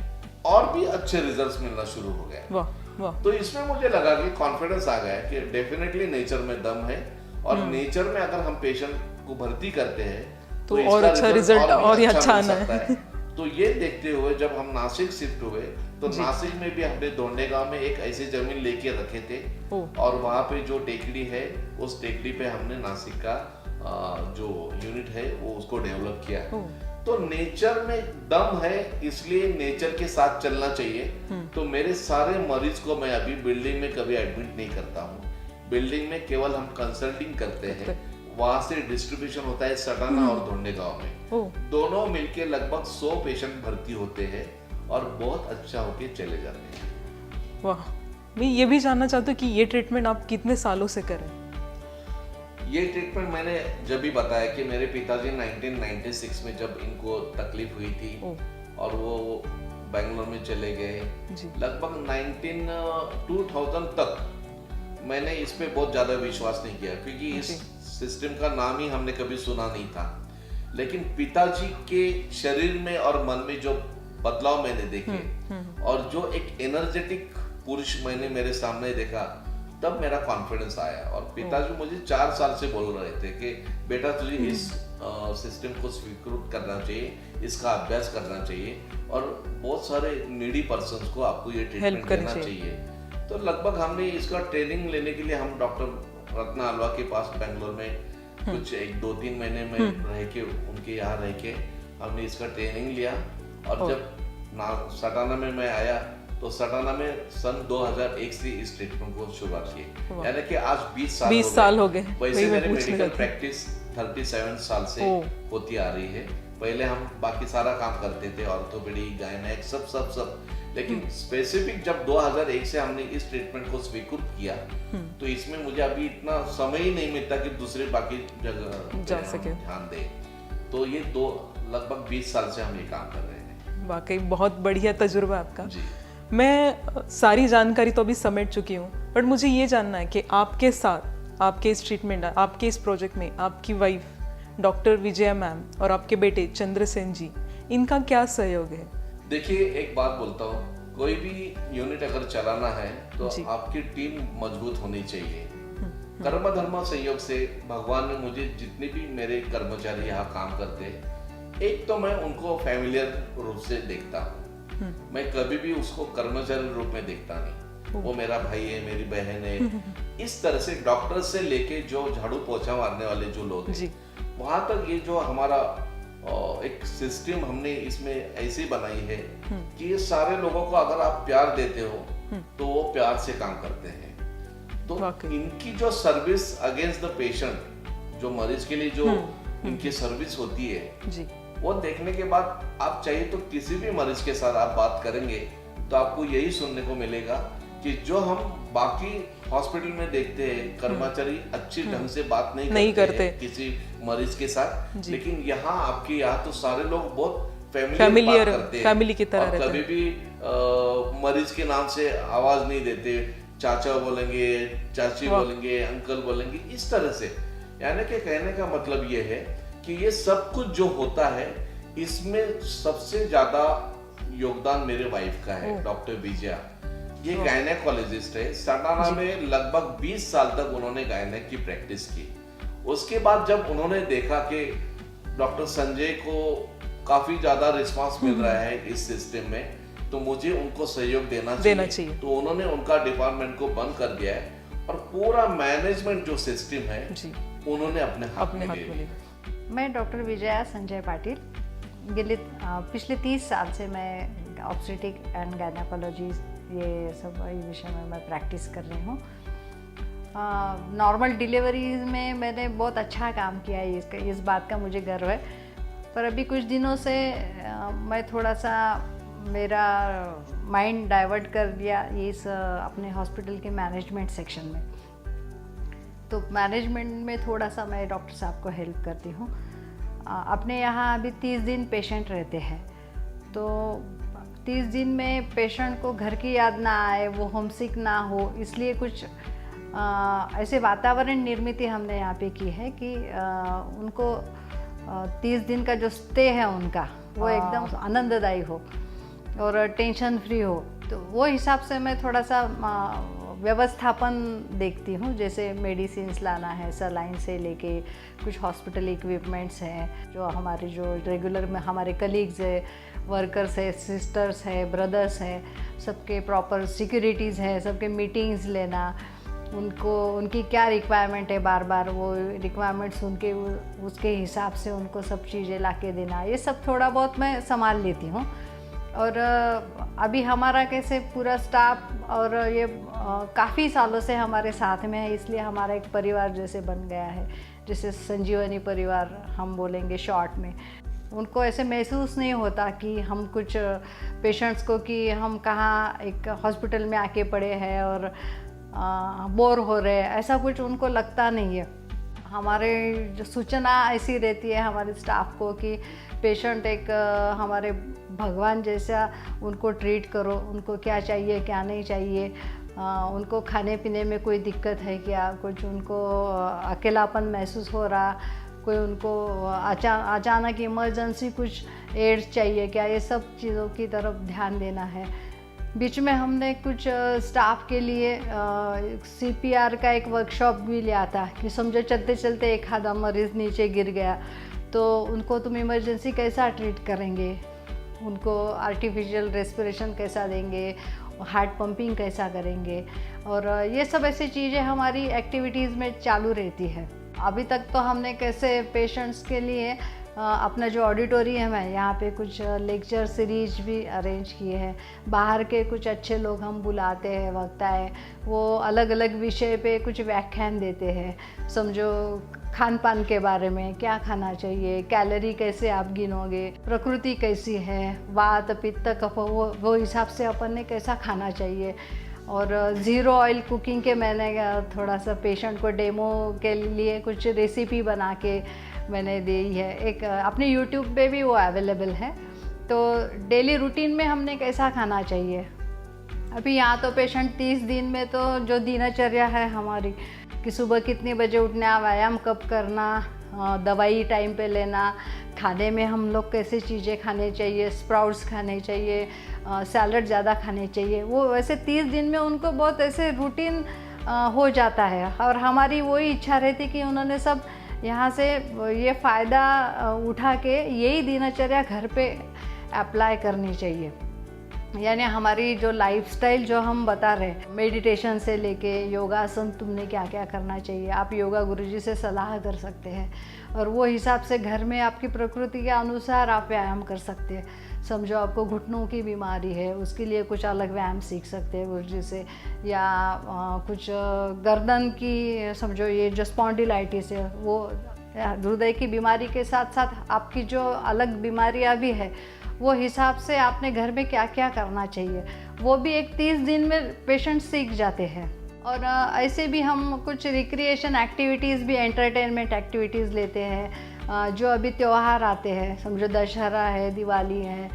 Speaker 3: और भी अच्छे रिजल्ट्स मिलना शुरू हो गए। तो इसमें मुझे लगा कि कॉन्फिडेंस आ गया कि डेफिनेटली नेचर में दम है, और नेचर में अगर हम पेशेंट को भर्ती करते हैं तो और अच्छा रिजल्ट और अच्छा आना है। तो ये देखते हुए जब हम नासिक शिफ्ट हुए, तो नासिक में भी हमने दोंडे गांव में एक ऐसी जमीन लेके रखे थे, और वहाँ पे जो टेकड़ी है उस टेकड़ी पे हमने नासिक का जो यूनिट है वो उसको डेवलप किया। तो नेचर में दम है, इसलिए नेचर के साथ चलना चाहिए। तो मेरे सारे मरीज को मैं अभी बिल्डिंग में कभी एडमिट नहीं करता हूँ। बिल्डिंग में केवल हम कंसल्टिंग करते हैं, वहां से डिस्ट्रीब्यूशन होता है सटाना और धोंडे गांव में। दोनों मिलके लगभग 100 पेशेंट भर्ती होते हैं और बहुत अच्छा होके चले जाते हैं।
Speaker 1: वाह, मैं ये भी जानना चाहती हूँ कि ये ट्रीटमेंट आप कितने सालों से कर रहे हैं?
Speaker 3: ये ट्रीटमेंट मैंने जब भी बताया कि मेरे पिताजी 1996 में जब इनको तकलीफ हुई थी और वो बेंगलोर में चले गए, लगभग 2000 तक मैंने इस पे बहुत ज़्यादा विश्वास नहीं किया, क्योंकि इस सिस्टम का नाम ही हमने कभी सुना नहीं था। लेकिन पिताजी के शरीर में और मन में जो बदलाव मैंने देखे और जो एक एनर्जेटिक पुरुष मैंने मेरे सामने देखा, तब मेरा कॉन्फिडेंस आया। और पिताजी मुझे 4 साल से बोल रहे थे कि बेटा तुझे इस सिस्टम को स्वीकृत करना चाहिए, इसका अभ्यास करना चाहिए और बहुत सारे नीडी पर्सन्स को आपको ये ट्रीटमेंट देना चाहिए। तो लगभग हमने इसका ट्रेनिंग लेने के लिए हम डॉक्टर रत्ना अलवा के पास बेंगलोर में कुछ 1-2-3 महीने में रह के, उनके यहाँ रह के हमने इसका ट्रेनिंग लिया। और जब सटाना में मैं आया तो सटाना में सन 2001 से इस ट्रीटमेंट को शुरुआत की, यानी कि आज 20 साल हो गए। वैसे मेरी मेडिकल प्रैक्टिस 37 साल से होती आ रही है। पहले हम बाकी सारा काम करते थे, ऑर्थोपेडिक, गायनेक, सब। लेकिन स्पेसिफिक जब 2001 से हमने इस ट्रीटमेंट को स्वीकृत किया, तो इसमें मुझे अभी इतना समय ही नहीं मिलता कि दूसरे बाकी जगह
Speaker 1: जा सके,
Speaker 3: ध्यान दे। तो ये लगभग 20 साल से हम ये काम कर रहे हैं।
Speaker 1: वाकई बहुत बढ़िया तजुर्बा आपका। मैं सारी जानकारी तो अभी समेट चुकी हूँ, बट मुझे ये जानना है कि आपके साथ, आपके इस ट्रीटमेंट, आपके इस प्रोजेक्ट में आपकी वाइफ डॉक्टर विजया मैम और आपके बेटे चंद्रसेन जी, इनका क्या सहयोग है?
Speaker 3: देखिए, एक बात बोलता हूँ, कोई भी यूनिट अगर चलाना है तो आपकी टीम मजबूत होनी चाहिए। कर्म धर्म संयोग से भगवान ने मुझे जितने भी मेरे कर्मचारी यहाँ काम करते हैं, एक तो मैं उनको फैमिलियर रूप से देखता हूँ। मैं कभी भी उसको कर्मचारी रूप में देखता नहीं। वो मेरा भाई है, मेरी बहन है। इस तरह से डॉक्टर से लेके जो झाड़ू पोछा मारने वाले जो लोग हैं, वहां तक ये जो हमारा एक सिस्टम हमने इसमें ऐसी बनाई है कि ये सारे लोगों को अगर आप प्यार देते हो तो वो प्यार से काम करते हैं। तो इनकी जो सर्विस अगेंस्ट द पेशेंट, जो मरीज के लिए जो इनकी सर्विस होती है, वो देखने के बाद आप चाहिए तो किसी भी मरीज के साथ आप बात करेंगे तो आपको यही सुनने को मिलेगा कि जो हम बाकी हॉस्पिटल में देखते हैं, कर्मचारी अच्छी ढंग से बात नहीं करते किसी मरीज के साथ, लेकिन यहाँ आपके यहाँ तो सारे लोग बहुत फैमिलियर करते हैं,
Speaker 1: फैमिली की तरह रहते हैं।
Speaker 3: कभी भी मरीज के नाम से आवाज नहीं देते, चाचा बोलेंगे, चाची बोलेंगे, अंकल बोलेंगे, इस तरह से। यानी कि कहने का मतलब ये है कि ये सब कुछ जो होता है, इसमें सबसे ज्यादा योगदान मेरे वाइफ का है, डॉक्टर विजया। ये गायनेकोलॉजिस्ट है। सटाना में लगभग 20 साल तक उन्होंने गायनेक की प्रैक्टिस की। उसके बाद जब उन्होंने देखा कि डॉक्टर संजय को काफी ज्यादा रिस्पांस मिल रहा है इस सिस्टम में, तो मुझे उनको सहयोग देना चाहिए। तो उन्होंने उनका डिपार्टमेंट को बंद कर दिया है और पूरा मैनेजमेंट जो सिस्टम है उन्होंने अपने हाथ में ले लिया।
Speaker 12: मैं डॉक्टर विजया संजय पाटिल, पिछले 30 साल से मैं ऑब्स्टेटिक एंड गायनेकोलॉजी ये सब विषय में मैं प्रैक्टिस कर रही हूँ। नॉर्मल डिलीवरीज में मैंने बहुत अच्छा काम किया है, इस बात का मुझे गर्व है। पर अभी कुछ दिनों से मैं थोड़ा सा मेरा माइंड डाइवर्ट कर दिया इस अपने हॉस्पिटल के मैनेजमेंट सेक्शन में। तो मैनेजमेंट में थोड़ा सा मैं डॉक्टर साहब को हेल्प करती हूँ। अपने यहाँ अभी 30 दिन पेशेंट रहते हैं, तो 30 दिन में पेशेंट को घर की याद ना आए, वो होमसिक ना हो, इसलिए कुछ ऐसे वातावरण निर्मित हमने यहाँ पे की है कि उनको 30 दिन का जो स्टे है उनका वो एकदम आनंददायी हो और टेंशन फ्री हो। तो वो हिसाब से मैं थोड़ा सा व्यवस्थापन देखती हूँ, जैसे मेडिसिन्स लाना है, सलाइन से लेके कुछ हॉस्पिटल इक्विपमेंट्स हैं, जो हमारे जो रेगुलर में हमारे कलीग्स है, वर्कर्स है, सिस्टर्स है, ब्रदर्स है, सबके प्रॉपर सिक्योरिटीज़ है, सबके मीटिंग्स लेना, उनको उनकी क्या रिक्वायरमेंट है, बार बार वो रिक्वायरमेंट सुन के उसके हिसाब से उनको सब चीज़ें ला के देना, ये सब थोड़ा बहुत मैं संभाल लेती हूँ। और अभी हमारा कैसे पूरा स्टाफ और ये काफ़ी सालों से हमारे साथ में है, इसलिए हमारा एक परिवार जैसे बन गया है, जैसे संजीवनी परिवार हम बोलेंगे शॉर्ट में। उनको ऐसे महसूस नहीं होता कि हम कुछ पेशेंट्स को कि हम कहाँ एक हॉस्पिटल में आके पड़े हैं और बोर हो रहे हैं, ऐसा कुछ उनको लगता नहीं है। हमारे जो सूचना ऐसी रहती है हमारे स्टाफ को कि पेशेंट एक हमारे भगवान जैसा उनको ट्रीट करो, उनको क्या चाहिए क्या नहीं चाहिए, उनको खाने पीने में कोई दिक्कत है क्या, कुछ उनको अकेलापन महसूस हो रहा, कोई उनको अचानक इमरजेंसी कुछ एड्स चाहिए क्या, ये सब चीज़ों की तरफ ध्यान देना है। बीच में हमने कुछ स्टाफ के लिए CPR का एक वर्कशॉप भी लिया था कि समझो चलते चलते एक आधा मरीज़ नीचे गिर गया तो उनको तुम इमरजेंसी कैसा ट्रीट करेंगे, उनको आर्टिफिशियल रेस्पिरेशन कैसा देंगे, हार्ट पंपिंग कैसा करेंगे, और ये सब ऐसी चीज़ें हमारी एक्टिविटीज़ में चालू रहती है। अभी तक तो हमने कैसे पेशेंट्स के लिए अपना जो ऑडिटोरियम है यहाँ पे कुछ लेक्चर सीरीज भी अरेंज किए हैं। बाहर के कुछ अच्छे लोग हम बुलाते हैं, वक्ता है, वो अलग अलग विषय पे कुछ व्याख्यान देते हैं। समझो खान पान के बारे में, क्या खाना चाहिए, कैलोरी कैसे आप गिनोगे, प्रकृति कैसी है, वात पित्त कफ, वो हिसाब से अपन ने कैसा खाना चाहिए। और ज़ीरो ऑयल कुकिंग के मैंने थोड़ा सा पेशेंट को डेमो के लिए कुछ रेसिपी बना के मैंने दी है। एक अपने यूट्यूब पे भी वो अवेलेबल है। तो डेली रूटीन में हमने कैसा खाना चाहिए, अभी यहाँ तो पेशेंट 30 दिन में तो जो दिनचर्या है हमारी कि सुबह कितने बजे उठना, व्यायाम कब करना, दवाई टाइम पे लेना, खाने में हम लोग कैसे चीज़ें खाने चाहिए, स्प्राउट्स खाने चाहिए, सैलड ज़्यादा खाने चाहिए, वो वैसे 30 दिन में उनको बहुत ऐसे रूटीन हो जाता है। और हमारी वही इच्छा रहती कि उन्होंने सब यहाँ से ये फ़ायदा उठा के यही दिनचर्या घर पे अप्लाई करनी चाहिए। यानी हमारी जो लाइफस्टाइल जो हम बता रहे हैं, मेडिटेशन से लेके योगासन, तुमने क्या क्या करना चाहिए, आप योगा गुरुजी से सलाह कर सकते हैं और वो हिसाब से घर में आपकी प्रकृति के अनुसार आप व्यायाम कर सकते हैं। समझो आपको घुटनों की बीमारी है, उसके लिए कुछ अलग व्यायाम सीख सकते हैं गुरुजी से, या कुछ गर्दन की, समझो ये जो स्पॉन्डिलाइटिस है, वो हृदय की बीमारी के साथ साथ आपकी जो अलग बीमारियां भी है, वो हिसाब से आपने घर में क्या क्या करना चाहिए, वो भी एक 30 दिन में पेशेंट सीख जाते हैं। और ऐसे भी हम कुछ रिक्रिएशन एक्टिविटीज़ भी, एंटरटेनमेंट एक्टिविटीज़ लेते हैं। जो अभी त्यौहार आते हैं, समझो दशहरा है, दिवाली है,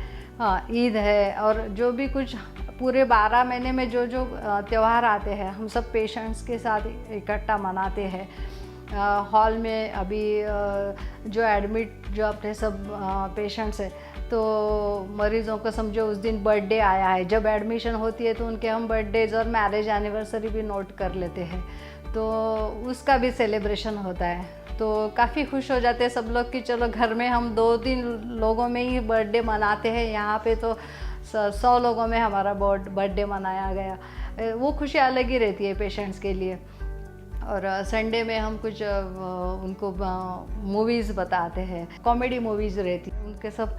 Speaker 12: ईद है, और जो भी कुछ पूरे 12 महीने में जो जो त्यौहार आते हैं, हम सब पेशेंट्स के साथ इकट्ठा मनाते हैं। हॉल में अभी जो एडमिट जो अपने सब पेशेंट्स हैं, तो मरीज़ों को समझो उस दिन बर्थडे आया है, जब एडमिशन होती है तो उनके हम बर्थडेज और मैरिज एनिवर्सरी भी नोट कर लेते हैं, तो उसका भी सेलिब्रेशन होता है। तो काफ़ी खुश हो जाते हैं सब लोग कि चलो घर में हम 2-3 लोगों में ही बर्थडे मनाते हैं, यहाँ पे तो 100 लोगों में हमारा बर्थडे मनाया गया। वो खुशी अलग ही रहती है पेशेंट्स के लिए। और संडे में हम कुछ उनको मूवीज़ बताते हैं, कॉमेडी मूवीज़ रहती हैं, उनके सब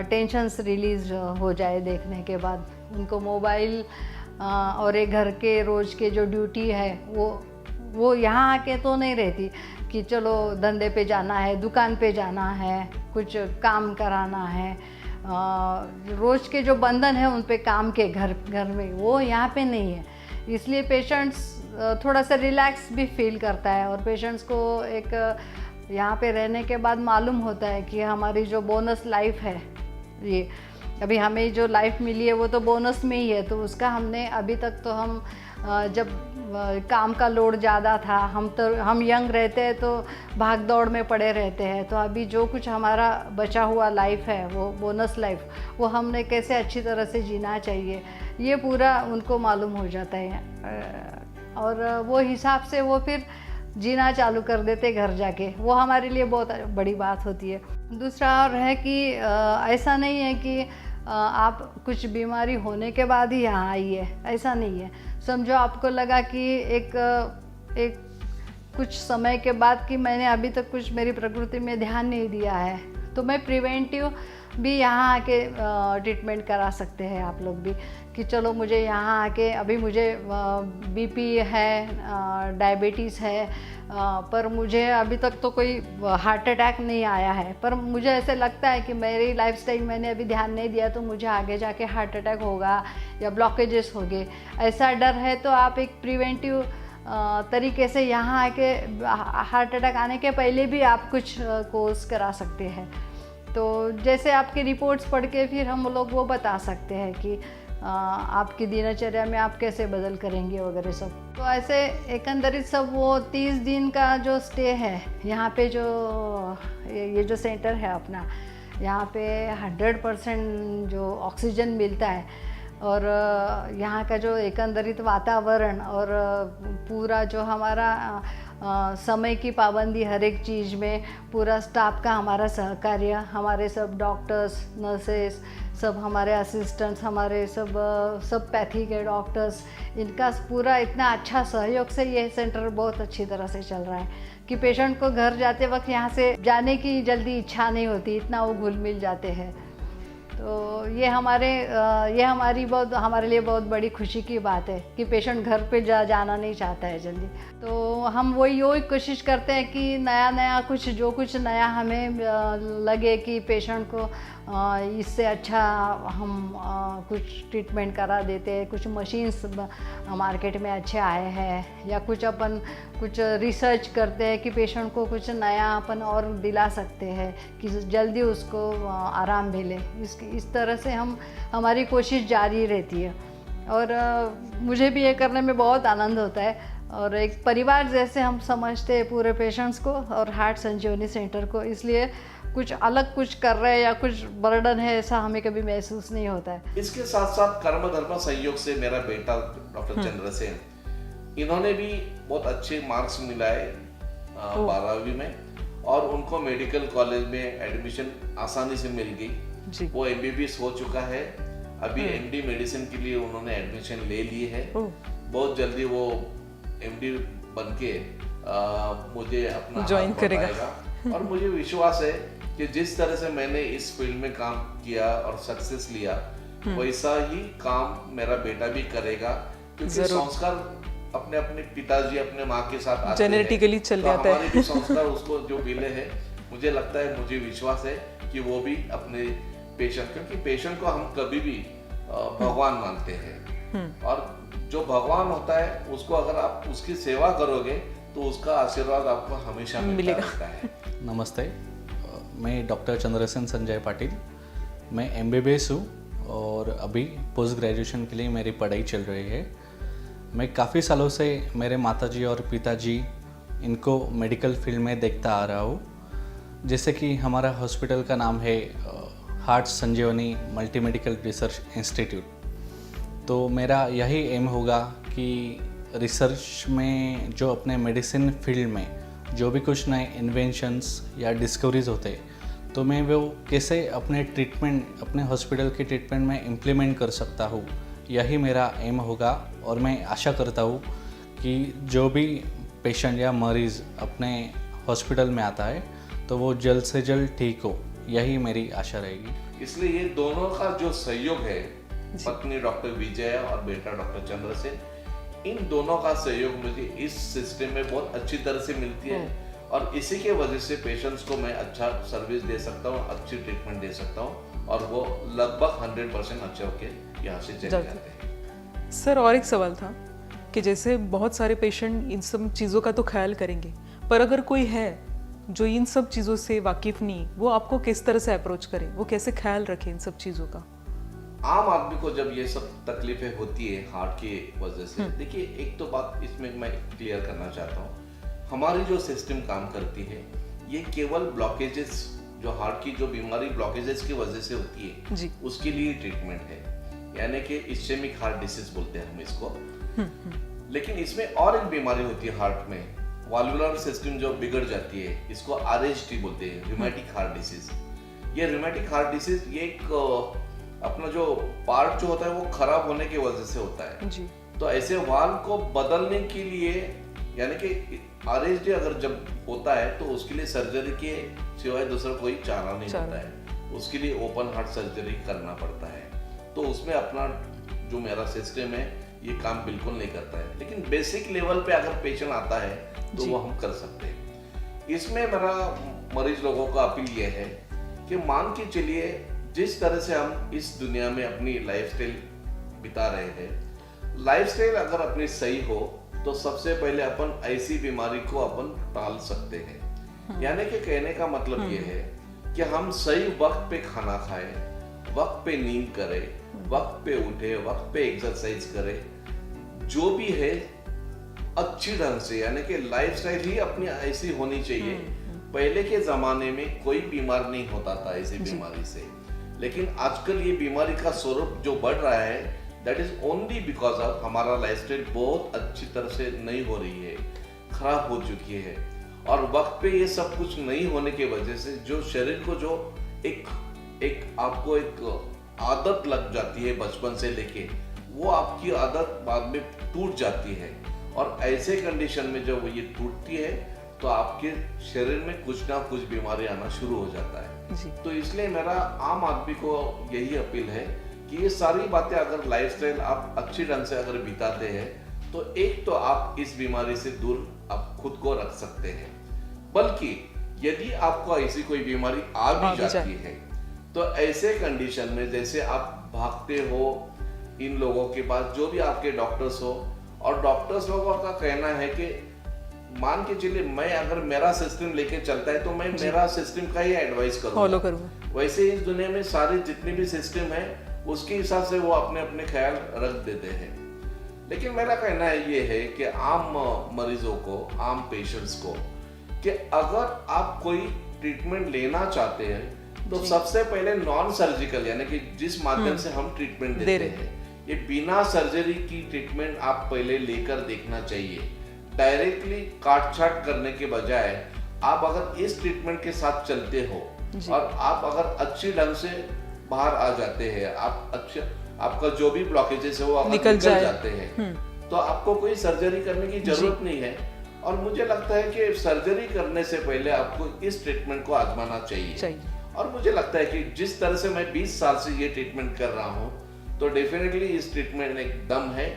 Speaker 12: टेंशन्स रिलीज़ हो जाए देखने के बाद। उनको मोबाइल और एक घर के रोज़ के जो ड्यूटी है वो यहाँ आके तो नहीं रहती कि चलो धंधे पे जाना है, दुकान पे जाना है, कुछ काम कराना है, रोज़ के जो बंधन है उन पे काम के घर में, वो यहाँ पे नहीं है। इसलिए पेशेंट्स थोड़ा सा रिलैक्स भी फील करता है और पेशेंट्स को एक यहाँ पे रहने के बाद मालूम होता है कि हमारी जो बोनस लाइफ है, ये अभी हमें जो लाइफ मिली है वो तो बोनस में ही है। तो उसका हमने अभी तक तो हम जब काम का लोड ज़्यादा था, हम यंग रहते हैं तो भाग दौड़ में पड़े रहते हैं, तो अभी जो कुछ हमारा बचा हुआ लाइफ है, वो बोनस लाइफ, वो हमने कैसे अच्छी तरह से जीना चाहिए, ये पूरा उनको मालूम हो जाता है। और वो हिसाब से वो फिर जीना चालू कर देते घर जाके, वो हमारे लिए बहुत बड़ी बात होती है। दूसरा और है कि ऐसा नहीं है कि आप कुछ बीमारी होने के बाद ही यहाँ आई है, ऐसा नहीं है। समझो आपको लगा कि एक कुछ समय के बाद कि मैंने अभी तक कुछ मेरी प्रकृति में ध्यान नहीं दिया है, तो मैं प्रिवेंटिव भी यहाँ आके ट्रीटमेंट करा सकते हैं आप लोग भी, कि चलो मुझे यहाँ आके अभी मुझे बीपी है, डायबिटीज़ है, पर मुझे अभी तक तो कोई हार्ट अटैक नहीं आया है, पर मुझे ऐसे लगता है कि मेरी लाइफस्टाइल मैंने अभी ध्यान नहीं दिया तो मुझे आगे जाके हार्ट अटैक होगा या ब्लॉकेजेस होंगे, ऐसा डर है। तो आप एक प्रिवेंटिव तरीके से यहाँ आके हार्ट अटैक आने के पहले भी आप कुछ कोर्स करा सकते हैं। तो जैसे आपकी रिपोर्ट्स पढ़ के फिर हम लोग वो बता सकते हैं कि आपकी दिनचर्या में आप कैसे बदल करेंगे वगैरह सब। तो ऐसे एकंदरित सब वो 30 दिन का जो स्टे है यहाँ पे, जो ये जो सेंटर है अपना, यहाँ पे 100% जो ऑक्सीजन मिलता है, और यहाँ का जो एकंदरित वातावरण और पूरा जो हमारा समय की पाबंदी हर एक चीज़ में, पूरा स्टाफ का हमारा सहकार्य, हमारे सब डॉक्टर्स, नर्सेस, सब हमारे असिस्टेंट्स, हमारे सब पैथी के डॉक्टर्स, इनका पूरा इतना अच्छा सहयोग से ये सेंटर बहुत अच्छी तरह से चल रहा है कि पेशेंट को घर जाते वक्त यहाँ से जाने की जल्दी इच्छा नहीं होती, इतना वो घुल मिल जाते हैं। तो ये हमारी हमारे लिए बहुत बड़ी खुशी की बात है कि पेशेंट घर पे जाना नहीं चाहता है जल्दी। तो हम वही कोशिश करते हैं कि नया जो कुछ नया हमें लगे कि पेशेंट को इससे अच्छा हम कुछ ट्रीटमेंट करा देते हैं। कुछ मशीन्स मार्केट में अच्छे आए हैं, या कुछ रिसर्च करते हैं कि पेशेंट को कुछ नया अपन और दिला सकते हैं कि जल्दी उसको आराम मिले। इस तरह से हमारी कोशिश जारी रहती है, और मुझे भी ये करने में बहुत आनंद होता है, और एक परिवार जैसे हम समझते हैं पूरे पेशेंट्स को और हार्ट संजीवनी सेंटर को, इसलिए कुछ अलग कुछ कर रहे हैं या कुछ बर्डन है ऐसा हमें कभी महसूस नहीं होता है।
Speaker 3: इसके साथ साथ कर्म धर्म सहयोग से मेरा बेटा डॉक्टर चंद्रसेन, इन्होंने भी बहुत अच्छे मार्क्स मिलाए 12वीं में, और उनको मेडिकल कॉलेज में एडमिशन आसानी से मिल गई। वो MBBS हो चुका है, अभी MD मेडिसिन के लिए उन्होंने एडमिशन ले ली है। बहुत जल्दी वो MD बन के मुझे अपना
Speaker 1: ज्वाइन करेगा।
Speaker 3: और मुझे विश्वास है कि जिस तरह से मैंने इस फील्ड में काम किया और सक्सेस लिया, वैसा ही काम मेरा बेटा भी करेगा, क्योंकि संस्कार अपने पिताजी अपने माँ के साथ आते हैं,
Speaker 1: जेनेटिकली चल जाता है।
Speaker 3: हमारे भी संस्कार उसको जो मिले हैं, मुझे लगता है, मुझे विश्वास है कि वो भी अपने पेशेंट, क्योंकि पेशेंट को हम कभी भी भगवान मानते हैं, और जो भगवान होता है उसको अगर आप उसकी सेवा करोगे तो उसका आशीर्वाद आपको हमेशा मिलता रहता है।
Speaker 13: नमस्ते, मैं डॉक्टर चंद्रसेन संजय पाटिल, मैं MBBS हूँ और अभी पोस्ट ग्रेजुएशन के लिए मेरी पढ़ाई चल रही है। मैं काफ़ी सालों से मेरे माताजी और पिताजी इनको मेडिकल फील्ड में देखता आ रहा हूँ। जैसे कि हमारा हॉस्पिटल का नाम है हार्ट संजीवनी मल्टी मेडिकल रिसर्च इंस्टीट्यूट, तो मेरा यही एम होगा कि रिसर्च में जो अपने मेडिसिन फील्ड में जो भी कुछ नए इन्वेंशंस या डिस्कवरीज होते, तो मैं वो कैसे अपने ट्रीटमेंट, अपने हॉस्पिटल के ट्रीटमेंट में इम्प्लीमेंट कर सकता हूँ, यही मेरा एम होगा। और मैं आशा करता हूँ कि जो भी पेशेंट या मरीज़ अपने हॉस्पिटल में आता है तो वो जल्द से जल्द ठीक हो, यही मेरी आशा रहेगी।
Speaker 3: इसलिए ये दोनों का जो सहयोग है, पत्नी डॉक्टर विजय और बेटा डॉक्टर चंद्रसेन, इन दोनों का सहयोग मुझे इस सिस्टम में बहुत अच्छी तरह से मिलती है, और इसी के वजह से पेशेंट्स को मैं अच्छा सर्विस दे सकता हूँ, अच्छी ट्रीटमेंट दे सकता हूँ, और वो लगभग 100% अच्छे होके यहाँ से चले जाते हैं।
Speaker 1: सर, और एक सवाल था कि जैसे बहुत सारे पेशेंट इन सब चीज़ों का तो ख्याल करेंगे, पर अगर कोई है जो इन सब चीज़ों से वाकिफ नहीं, वो आपको किस तरह से अप्रोच करे, वो कैसे ख्याल रखे इन सब चीज़ों का?
Speaker 3: आम आदमी को जब ये सब तकलीफें होती है हार्ट की वजह से, देखिए एक तो बात इसमें मैं क्लियर करना चाहता हूँ, हमारी जो सिस्टम काम करती है ये केवल ब्लॉकेजेस, जो हार्ट की जो बीमारी ब्लॉकेजेस की वजह से होती है
Speaker 1: जी,
Speaker 3: उसके लिए ट्रीटमेंट है, यानी कि इस्चेमिक हार्ट डिसीज बोलते हैं हम इसको। लेकिन इसमें और एक बीमारी होती है हार्ट में, वाल्वुलर सिस्टम जो बिगड़ जाती है, इसको RHD बोलते हैं, रूमेटिक हार्ट डिसीज। ये रूमेटिक हार्ट डिसीज ये एक अपना जो पार्ट जो होता है वो खराब होने की वजह से होता है।
Speaker 1: जी।
Speaker 3: तो ऐसे वाल्व को बदलने के लिए यानी कि RHD अगर जब होता है तो उसके लिए सर्जरी के सिवाय दूसरा कोई चारा नहीं होता है, उसके लिए ओपन हार्ट सर्जरी करना पड़ता है। तो उसमें अपना जो मेरा सिस्टम है ये काम बिल्कुल नहीं करता है, लेकिन बेसिक लेवल पे अगर पेशेंट आता है तो वो हम कर सकते हैं। इसमें मेरा मरीज लोगों का अपील ये है कि मान के चलिए जिस तरह से हम इस दुनिया में अपनी लाइफस्टाइल बिता रहे हैं, लाइफस्टाइल अगर अपनी सही हो तो सबसे पहले अपन ऐसी बीमारी को अपन टाल सकते हैं। यानी कि कहने का मतलब ये है कि हम सही वक्त पे खाना खाएं, वक्त पे नींद करें, वक्त पे उठे, वक्त पे एक्सरसाइज करें, जो भी है अच्छी ढंग से, यानी कि लाइफस्टाइल ही अपनी ऐसी होनी चाहिए। पहले के जमाने में कोई बीमार नहीं होता था ऐसी बीमारी से, लेकिन आजकल ये बीमारी का स्वरूप जो बढ़ रहा है that is only because of हमारा लाइफस्टाइल बहुत अच्छी तरह से नहीं हो रही है, खराब हो चुकी है। और वक्त पे ये सब कुछ नहीं होने की वजह से जो शरीर को जो एक आपको एक आदत लग जाती है बचपन से लेके, वो आपकी आदत बाद में टूट जाती है। और ऐसे कंडीशन में जब ये टूटती है तो आपके शरीर में कुछ ना कुछ बीमारी आना शुरू हो जाता है
Speaker 1: जी।
Speaker 3: तो इसलिए मेरा आम आदमी को यही अपील है कि ये सारी बातें अगर लाइफस्टाइल आप अच्छी ढंग से अगर बिताते हैं तो एक तो आप इस बीमारी से दूर आप खुद को रख सकते हैं, बल्कि यदि आपको ऐसी कोई बीमारी आ भी जाती है तो ऐसे कंडीशन में जैसे आप भागते हो इन लोगों के पास, जो भी आपके डॉक्टर्स हो, और डॉक्टर्स लोगों का कहना है कि मान के चलिए मैं अगर मेरा सिस्टम लेके चलता है तो मैं मेरा सिस्टम का ही एडवाइस
Speaker 1: फॉलो
Speaker 3: करूंगा।
Speaker 1: करूंगा।
Speaker 3: वैसे इस दुनिया में सारे जितने भी सिस्टम है उसके हिसाब से वो अपने अपने ख्याल रख देते हैं। लेकिन मेरा कहना ये है कि आम मरीजों को, आम पेशेंट्स को, कि अगर आप कोई ट्रीटमेंट लेना चाहते हैं तो सबसे पहले नॉन सर्जिकल यानी कि जिस माध्यम से हम ट्रीटमेंट देते हैं, ये बिना सर्जरी की ट्रीटमेंट आप पहले लेकर देखना चाहिए। डायरेक्टली काट छाट करने के बजाय आप अगर इस ट्रीटमेंट के साथ चलते हो और आप अगर अच्छी ढंग से बाहर आ जाते हैं, आप अच्छे आपका जो भी ब्लॉकेजेस है वो अगर निकल जाते हैं तो आपको कोई सर्जरी करने की जरूरत नहीं है। और मुझे लगता है कि सर्जरी करने से पहले आपको इस ट्रीटमेंट को आजमाना चाहिए। और मुझे लगता है कि जिस तरह से मैं 20 साल से ये ट्रीटमेंट कर रहा हूँ तो डेफिनेटली इस ट्रीटमेंट में एक दम है,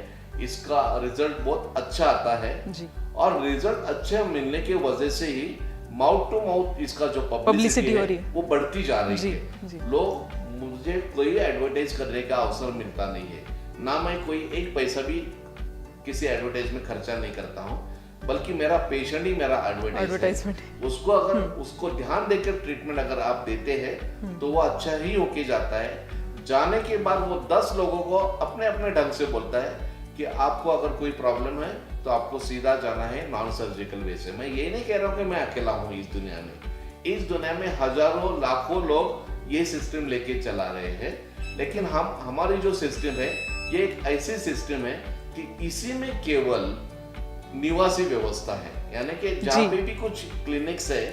Speaker 3: इसका रिजल्ट बहुत अच्छा आता है जी। और रिजल्ट अच्छे मिलने की वजह से ही माउथ टू माउथ इसका जो पब्लिसिटी हो रही है वो बढ़ती जा रही है। लोग, मुझे कोई एडवर्टाइज करने का अवसर मिलता नहीं है, ना मैं कोई एक पैसा भी किसी एडवर्टाइज में खर्चा नहीं करता हूँ, बल्कि मेरा पेशेंट ही मेरा एडवर्टाइजमेंट है। उसको अगर उसको ध्यान देकर ट्रीटमेंट अगर आप देते हैं तो वो अच्छा ही होके जाता है। जाने के बाद वो 10 लोगों को अपने अपने ढंग से बोलता है कि आपको अगर कोई प्रॉब्लम है तो आपको सीधा जाना है नॉन सर्जिकल वे से। मैं ये नहीं कह रहा हूँ कि मैं अकेला हूँ इस दुनिया में, इस दुनिया में हजारों लाखों लोग ये सिस्टम लेके चला रहे हैं, लेकिन हमारी जो सिस्टम है ये एक ऐसी सिस्टम है कि इसी में केवल निवासी व्यवस्था है, यानी कि जहाँ पे भी कुछ क्लिनिक्स है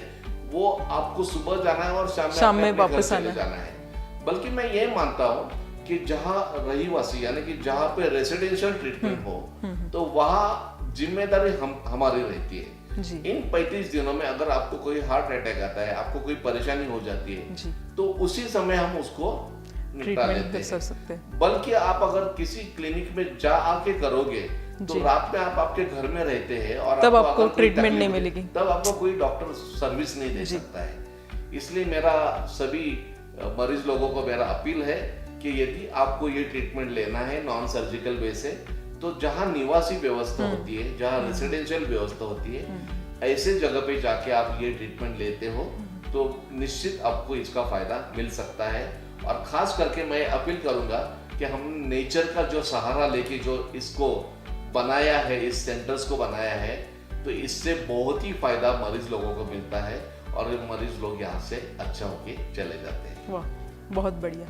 Speaker 3: वो आपको सुबह जाना है और शाम में वापस जाना है। बल्कि मैं ये मानता हूँ कि जहाँ रहीवासी यानी कि जहाँ पे रेसिडेंशियल ट्रीटमेंट हो तो वहाँ जिम्मेदारी हमारी रहती है। इन 35 दिनों में अगर आपको कोई हार्ट अटैक आता है, आपको कोई परेशानी हो जाती है तो उसी समय हम उसको निपटा लेते हैं। बल्कि आप अगर किसी क्लिनिक में जा आके करोगे तो रात में आप आपके घर में रहते हैं और
Speaker 1: तब आपको ट्रीटमेंट नहीं मिलेगी,
Speaker 3: तब आपको कोई डॉक्टर सर्विस नहीं दे सकता है। इसलिए मेरा सभी मरीज लोगों को मेरा अपील है कि यदि आपको ये ट्रीटमेंट लेना है नॉन सर्जिकल वे से तो जहाँ निवासी व्यवस्था होती है, जहाँ रेसिडेंशियल व्यवस्था होती है, ऐसे जगह पे जाके आप ये ट्रीटमेंट लेते हो तो निश्चित आपको इसका फायदा मिल सकता है। और खास करके मैं अपील करूंगा कि हम नेचर का जो सहारा लेके जो इसको बनाया है, इस सेंटर्स को बनाया है, तो इससे बहुत ही फायदा मरीज लोगों को मिलता है और मरीज लोग यहाँ से अच्छा होके चले जाते हैं।
Speaker 1: वाह, बहुत बढ़िया।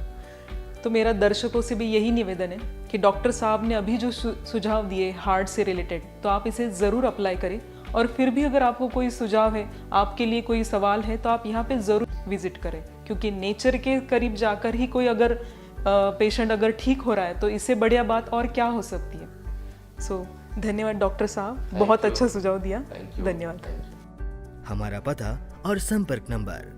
Speaker 1: तो मेरा दर्शकों से भी यही निवेदन है कि डॉक्टर साहब ने अभी जो सुझाव दिए हार्ट से रिलेटेड, तो आप इसे ज़रूर अप्लाई करें। और फिर भी अगर आपको कोई सुझाव है, आपके लिए कोई सवाल है, तो आप यहाँ पे ज़रूर विजिट करें, क्योंकि नेचर के करीब जाकर ही कोई अगर पेशेंट अगर ठीक हो रहा है तो इससे बढ़िया बात और क्या हो सकती है। सो धन्यवाद डॉक्टर साहब, बहुत अच्छा सुझाव दिया। धन्यवाद।
Speaker 2: हमारा पता और संपर्क नंबर